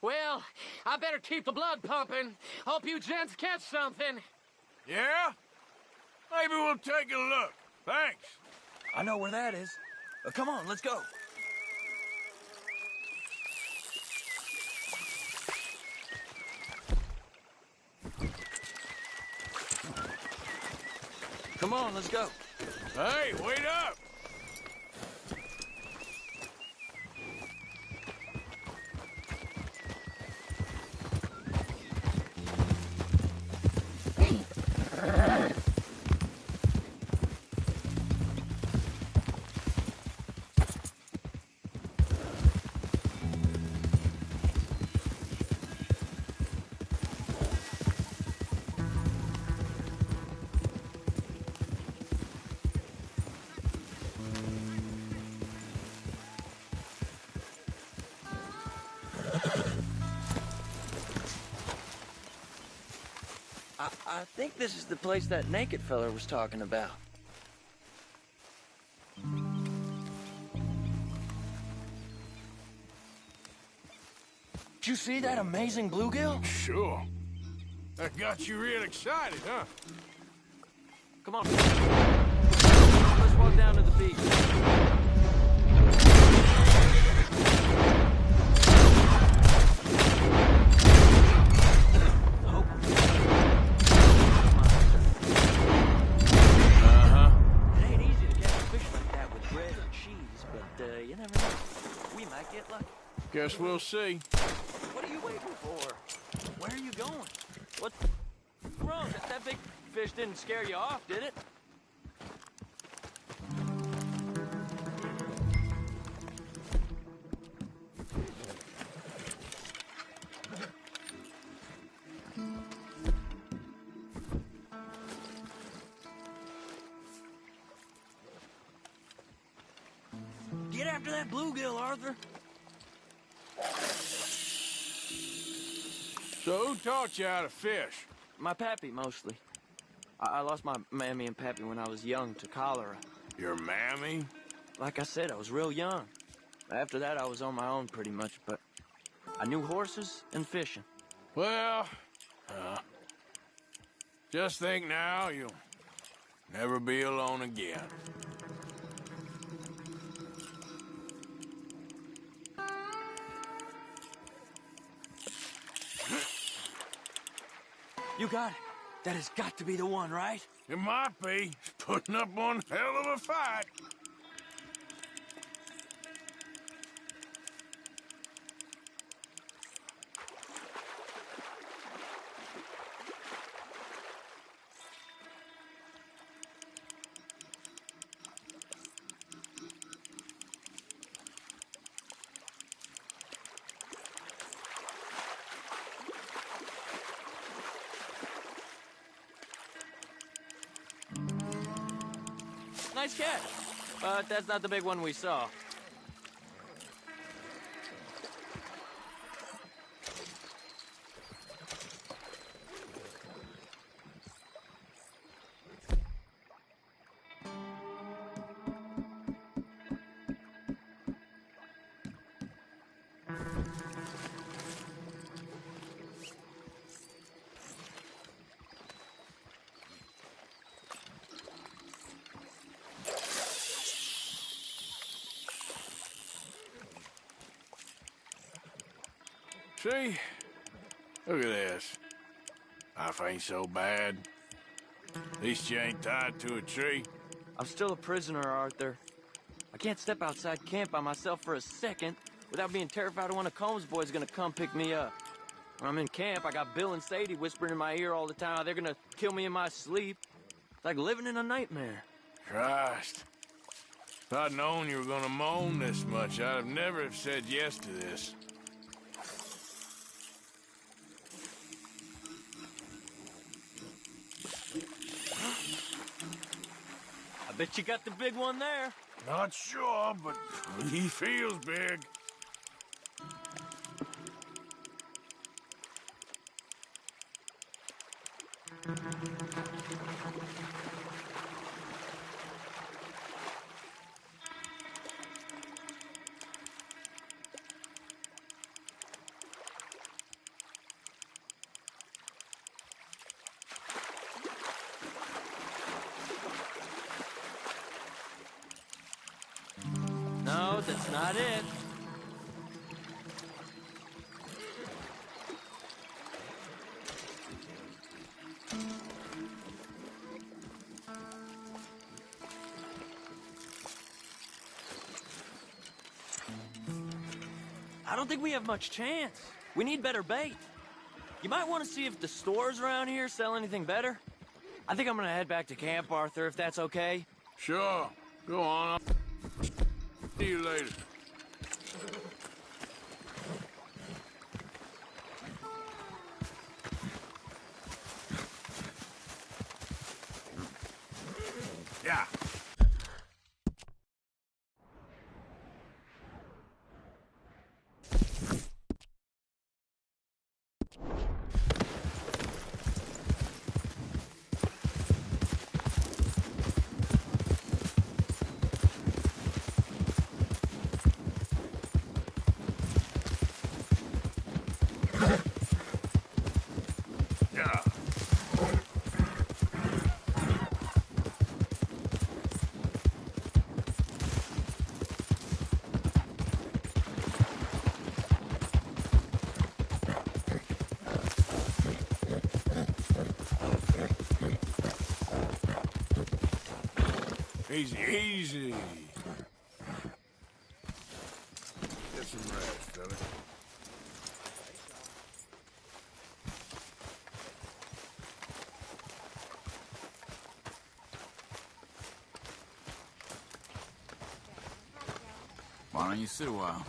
Well, I better keep the blood pumping. Hope you gents catch something. Yeah? Maybe we'll take a look. Thanks. I know where that is. Come on, let's go. Come on, let's go. Hey, wait up! I think this is the place that naked fella was talking about. Did you see that amazing bluegill? Sure. That got you real excited, huh? Come on. Let's walk down to the beach. Guess we'll see. What are you waiting for? Where are you going? What's wrong? That big fish didn't scare you off, did it? Get after that bluegill, Arthur. So who taught you how to fish? My pappy, mostly. I lost my mammy and pappy when I was young to cholera. Your mammy? Like I said, I was real young. After that, I was on my own pretty much, but I knew horses and fishing. Well, just think now, you'll never be alone again. You got it. That has got to be the one, right? It might be. It's putting up one hell of a fight. Nice catch. But that's not the big one we saw. See? Look at this. Life ain't so bad. At least you ain't tied to a tree. I'm still a prisoner, Arthur. I can't step outside camp by myself for a second without being terrified of one of Combs' boys gonna come pick me up. When I'm in camp, I got Bill and Sadie whispering in my ear all the time how they're gonna kill me in my sleep. It's like living in a nightmare. Christ. If I'd known you were gonna moan this much, I'd have never have said yes to this. Bet you got the big one there. Not sure, but he feels big. No, that's not it. I don't think we have much chance. We need better bait. You might want to see if the stores around here sell anything better. I think I'm gonna head back to camp, Arthur, if that's okay. Sure. Go on. See you later. Yeah. Easy, easy. Get some rest, fella. Why don't you sit a while?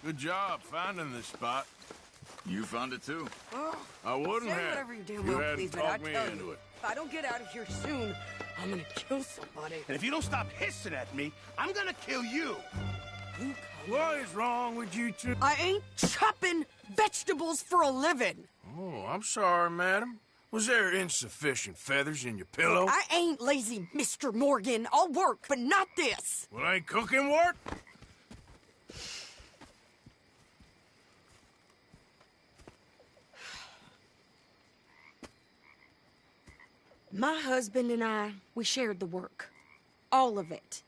Good job finding this spot. You found it too. Oh, I wouldn't say have. whatever you do, You Will, hadn't please, but I talked me tell into you, it. if I don't get out of here soon, I'm gonna kill somebody. And if you don't stop hissing at me, I'm gonna kill you. What is wrong with you two? I ain't chopping vegetables for a living. Oh, I'm sorry, madam. Was there insufficient feathers in your pillow? I ain't lazy, Mr. Morgan. I'll work, but not this. Well, ain't cooking work? My husband and I, we shared the work. All of it.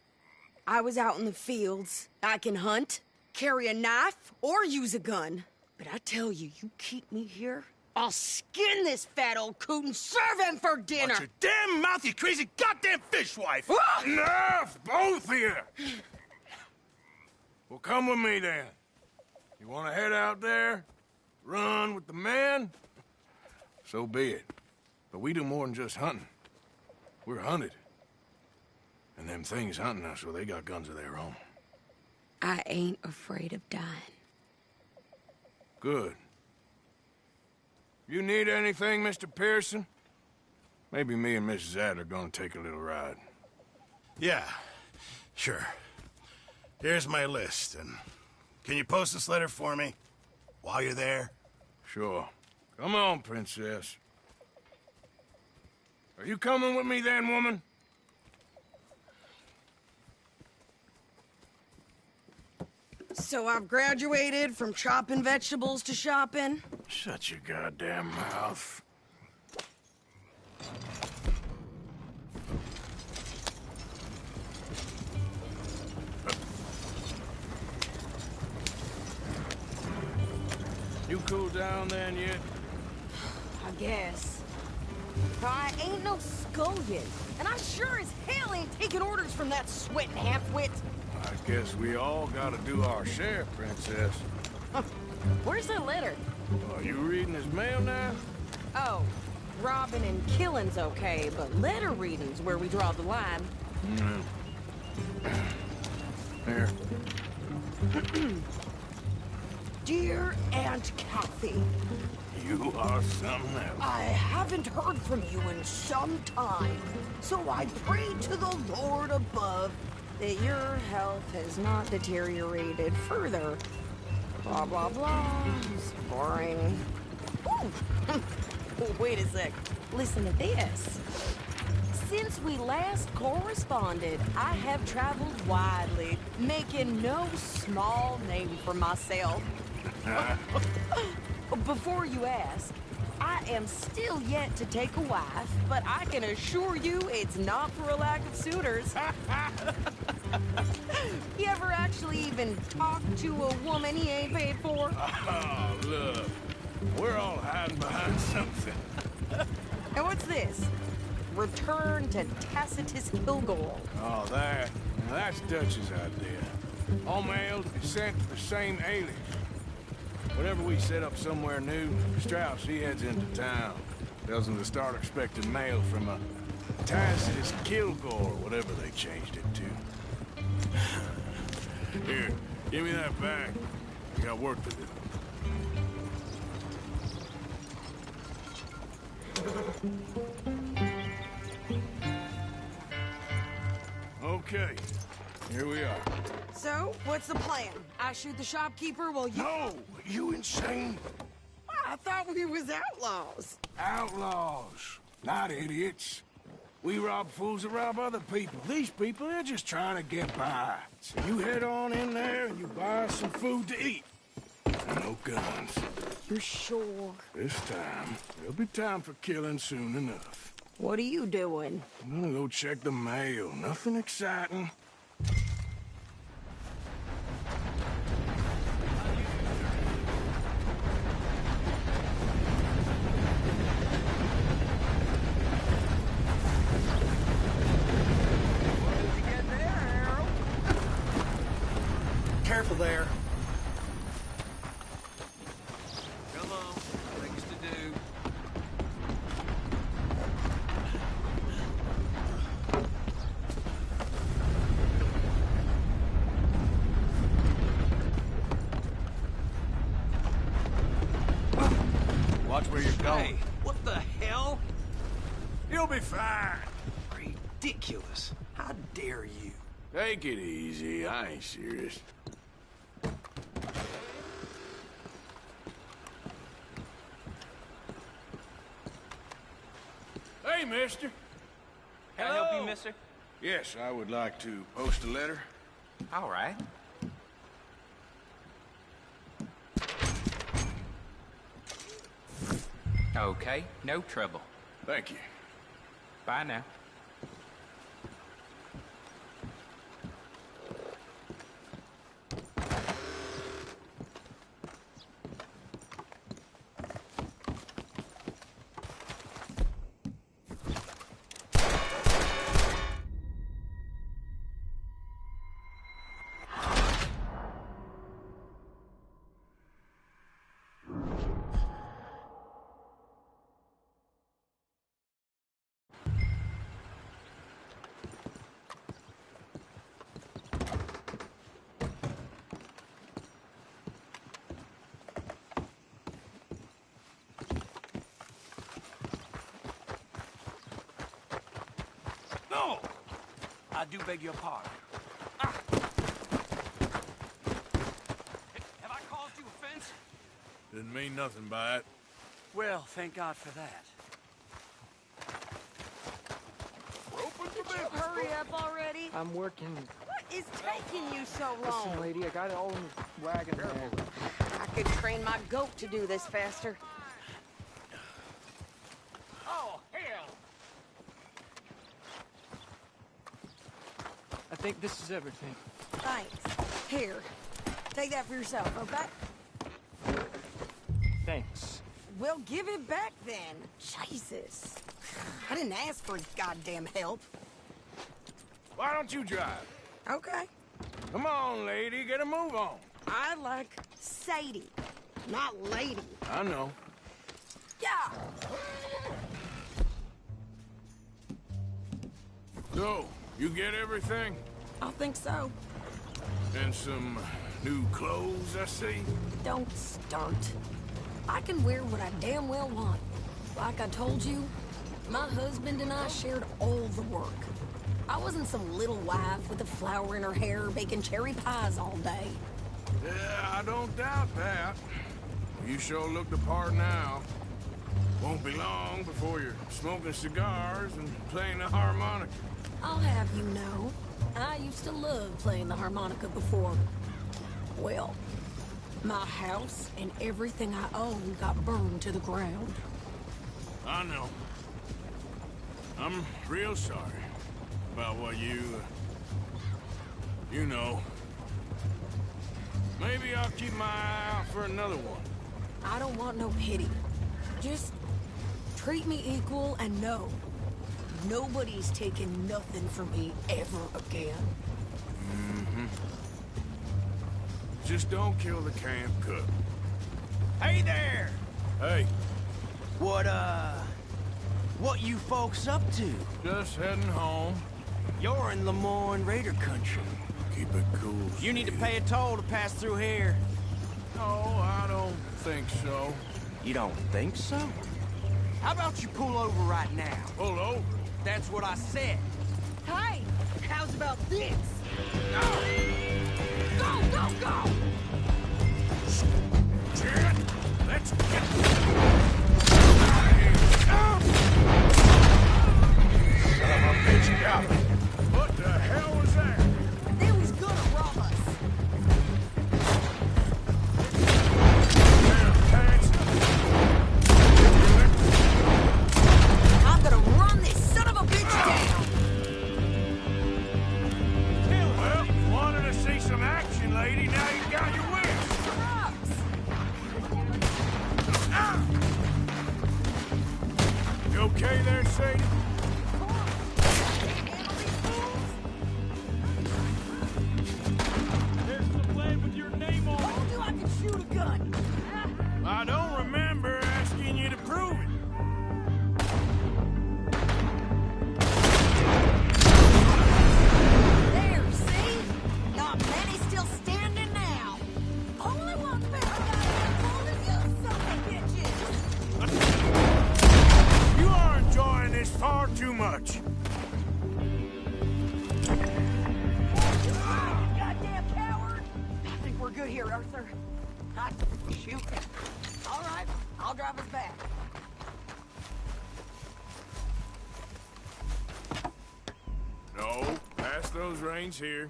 I was out in the fields. I can hunt, carry a knife, or use a gun. But I tell you, you keep me here, I'll skin this fat old coot and serve him for dinner. Watch your damn mouth, you crazy goddamn fishwife! Enough, both of you! Well, come with me then. You want to head out there, run with the men? So be it. But we do more than just hunting. We're hunted. And them things hunting us, well, they got guns of their own. I ain't afraid of dying. Good. You need anything, Mr. Pearson? Maybe me and Mrs. Adler are gonna take a little ride. Yeah, sure. Here's my list, and can you post this letter for me while you're there? Sure. Come on, Princess. Are you coming with me then, woman? So I've graduated from chopping vegetables to shopping? Shut your goddamn mouth. You cool down then yet? I guess. I ain't no scullion, and I sure as hell ain't taking orders from that sweating half-wit. I guess we all gotta do our share, Princess. Where's the letter? Are you reading his mail now? Oh, robbing and killing's okay, but letter reading's where we draw the line. Here. Dear Aunt Kathy, You are something else. I haven't heard from you in some time, so I pray to the Lord above that your health has not deteriorated further. Blah, blah, blah. It's boring. Ooh. Wait a sec. Listen to this. Since we last corresponded, I have traveled widely, making no small name for myself. Before you ask, I am still yet to take a wife, but I can assure you it's not for a lack of suitors. You ever actually even talk to a woman he ain't paid for? Oh, look. We're all hiding behind something. And what's this? Return to Tacitus Kilgore. Oh, that's Dutch's idea. All mail to be sent to the same alias. Whenever we set up somewhere new, Strauss, he heads into town. Tells them to start expecting mail from a Tacitus Kilgore, whatever they changed it to. Here, give me that back. We got work to do. Okay, here we are. So, what's the plan? I shoot the shopkeeper while you... No! You insane? I thought we was outlaws. Outlaws, not idiots. We rob fools that rob other people. These people, they're just trying to get by. So you head on in there and you buy some food to eat. And no guns. You're sure? This time, there'll be time for killing soon enough. What are you doing? I'm gonna go check the mail. Nothing exciting. Careful there. Come on, things to do. Watch where you're going. Hey, what the hell? You'll be fine. Ridiculous. How dare you? Take it easy. I ain't serious. Hey, mister. Can I help you, mister? Yes, I would like to post a letter. All right. Okay, no trouble. Thank you. Bye now. No! I do beg your pardon. Have I caused you offense? Didn't mean nothing by it. Well, thank God for that. Could you hurry up already? I'm working. What is taking you so long? Listen, lady, I got it all in the wagon there. I could train my goat to do this faster. Oh, hell! I think this is everything. Thanks. Here, take that for yourself, okay? Thanks. Well, give it back then. Jesus. I didn't ask for goddamn help. Why don't you drive? Okay. Come on, lady, get a move on. I like Sadie, not lady. I know. Yeah. So, you get everything? I think so. And some New clothes, I see. Don't start. I can wear what I damn well want. Like I told you, my husband and I shared all the work. I wasn't some little wife with a flower in her hair baking cherry pies all day. Yeah, I don't doubt that. You sure look the part now. Won't be long before you're smoking cigars and playing the harmonica. I'll have you know, I used to love playing the harmonica before. Well, my house and everything I owned got burned to the ground. I know. I'm real sorry about what you know. Maybe I'll keep my eye out for another one. I don't want no pity. Just treat me equal and know nobody's taking nothing from me ever again. Mm-hmm. Just don't kill the camp cook. Hey there! Hey. What you folks up to? Just heading home. You're in Lemoyne Raider country. Keep it cool. You need to pay a toll to pass through here. No, I don't think so. You don't think so? How about you pull over right now? Pull over? That's what I said. Hey, how's about this? No. Go, go, go! Shit! Let's get... Son of a bitch, got me. What the hell was that? They was gonna rob us. Damn, pants. I'm gonna run this son of a bitch down. Well, wanted to see some action, lady. Now you got your wish. You okay there, Sadie? There's the blade with your name on it. Told you I could shoot a gun. I don't remember asking you to prove it. There, see? Not many still standing now. Only one better than you, son of bitches. You are enjoying this far too much. Goddamn coward! I think we're good here, Arthur. Hot. Shoot. All right, I'll drive us back. No, pass those reins here.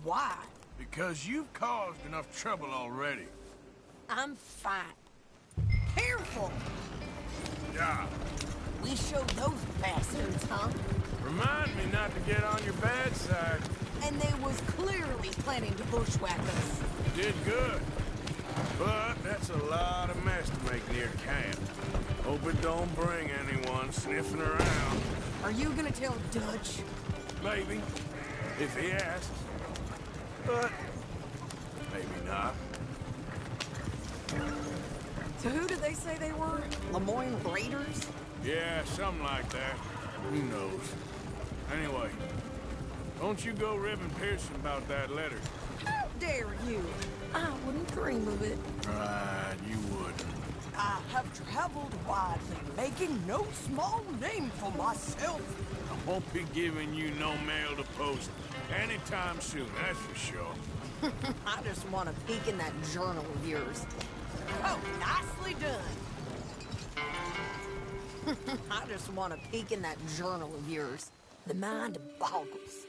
Why? Because you've caused enough trouble already. I'm fine. Careful! Yeah. We showed those bastards, huh? Remind me not to get on your bad side. And they was clearly planning to bushwhack us. Did good. But that's a lot of mess to make near camp. Hope it don't bring anyone sniffing around. Are you gonna tell Dutch? Maybe. If he asks. But maybe not. So who did they say they were? Lemoyne Raiders? Yeah, something like that. Who knows? Anyway, don't you go ribbing Pearson about that letter. How dare you? I wouldn't dream of it. Right, you wouldn't. I have traveled widely, making no small name for myself. I won't be giving you no mail to post anytime soon, that's for sure. I just want to peek in that journal of yours. Oh, nicely done. I just want to peek in that journal of yours. The mind boggles.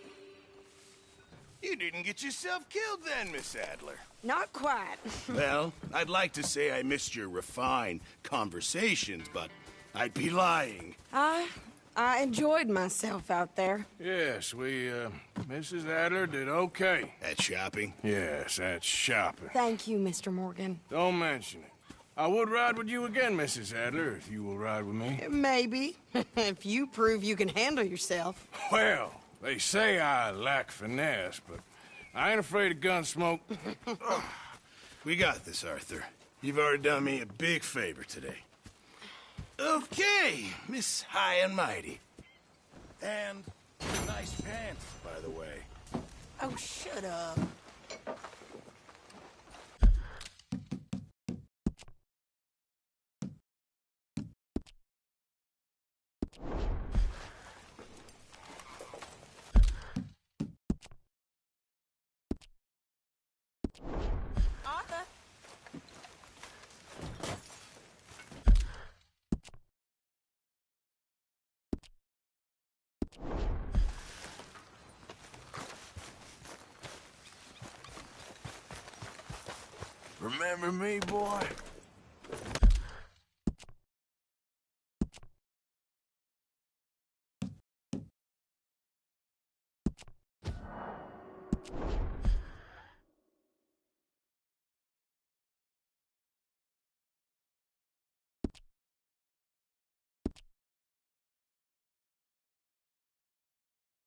You didn't get yourself killed then, Miss Adler. Not quite. Well, I'd like to say I missed your refined conversations, but I'd be lying. I enjoyed myself out there. Yes, Mrs. Adler did okay. At shopping? Yes, at shopping. Thank you, Mr. Morgan. Don't mention it. I would ride with you again, Mrs. Adler, if you will ride with me. Maybe. If you prove you can handle yourself. Well, they say I lack finesse, but I ain't afraid of gun smoke. We got this, Arthur. You've already done me a big favor today. Okay, Miss High and Mighty. And nice pants, by the way. Oh, shut up. Arthur! Remember me, boy?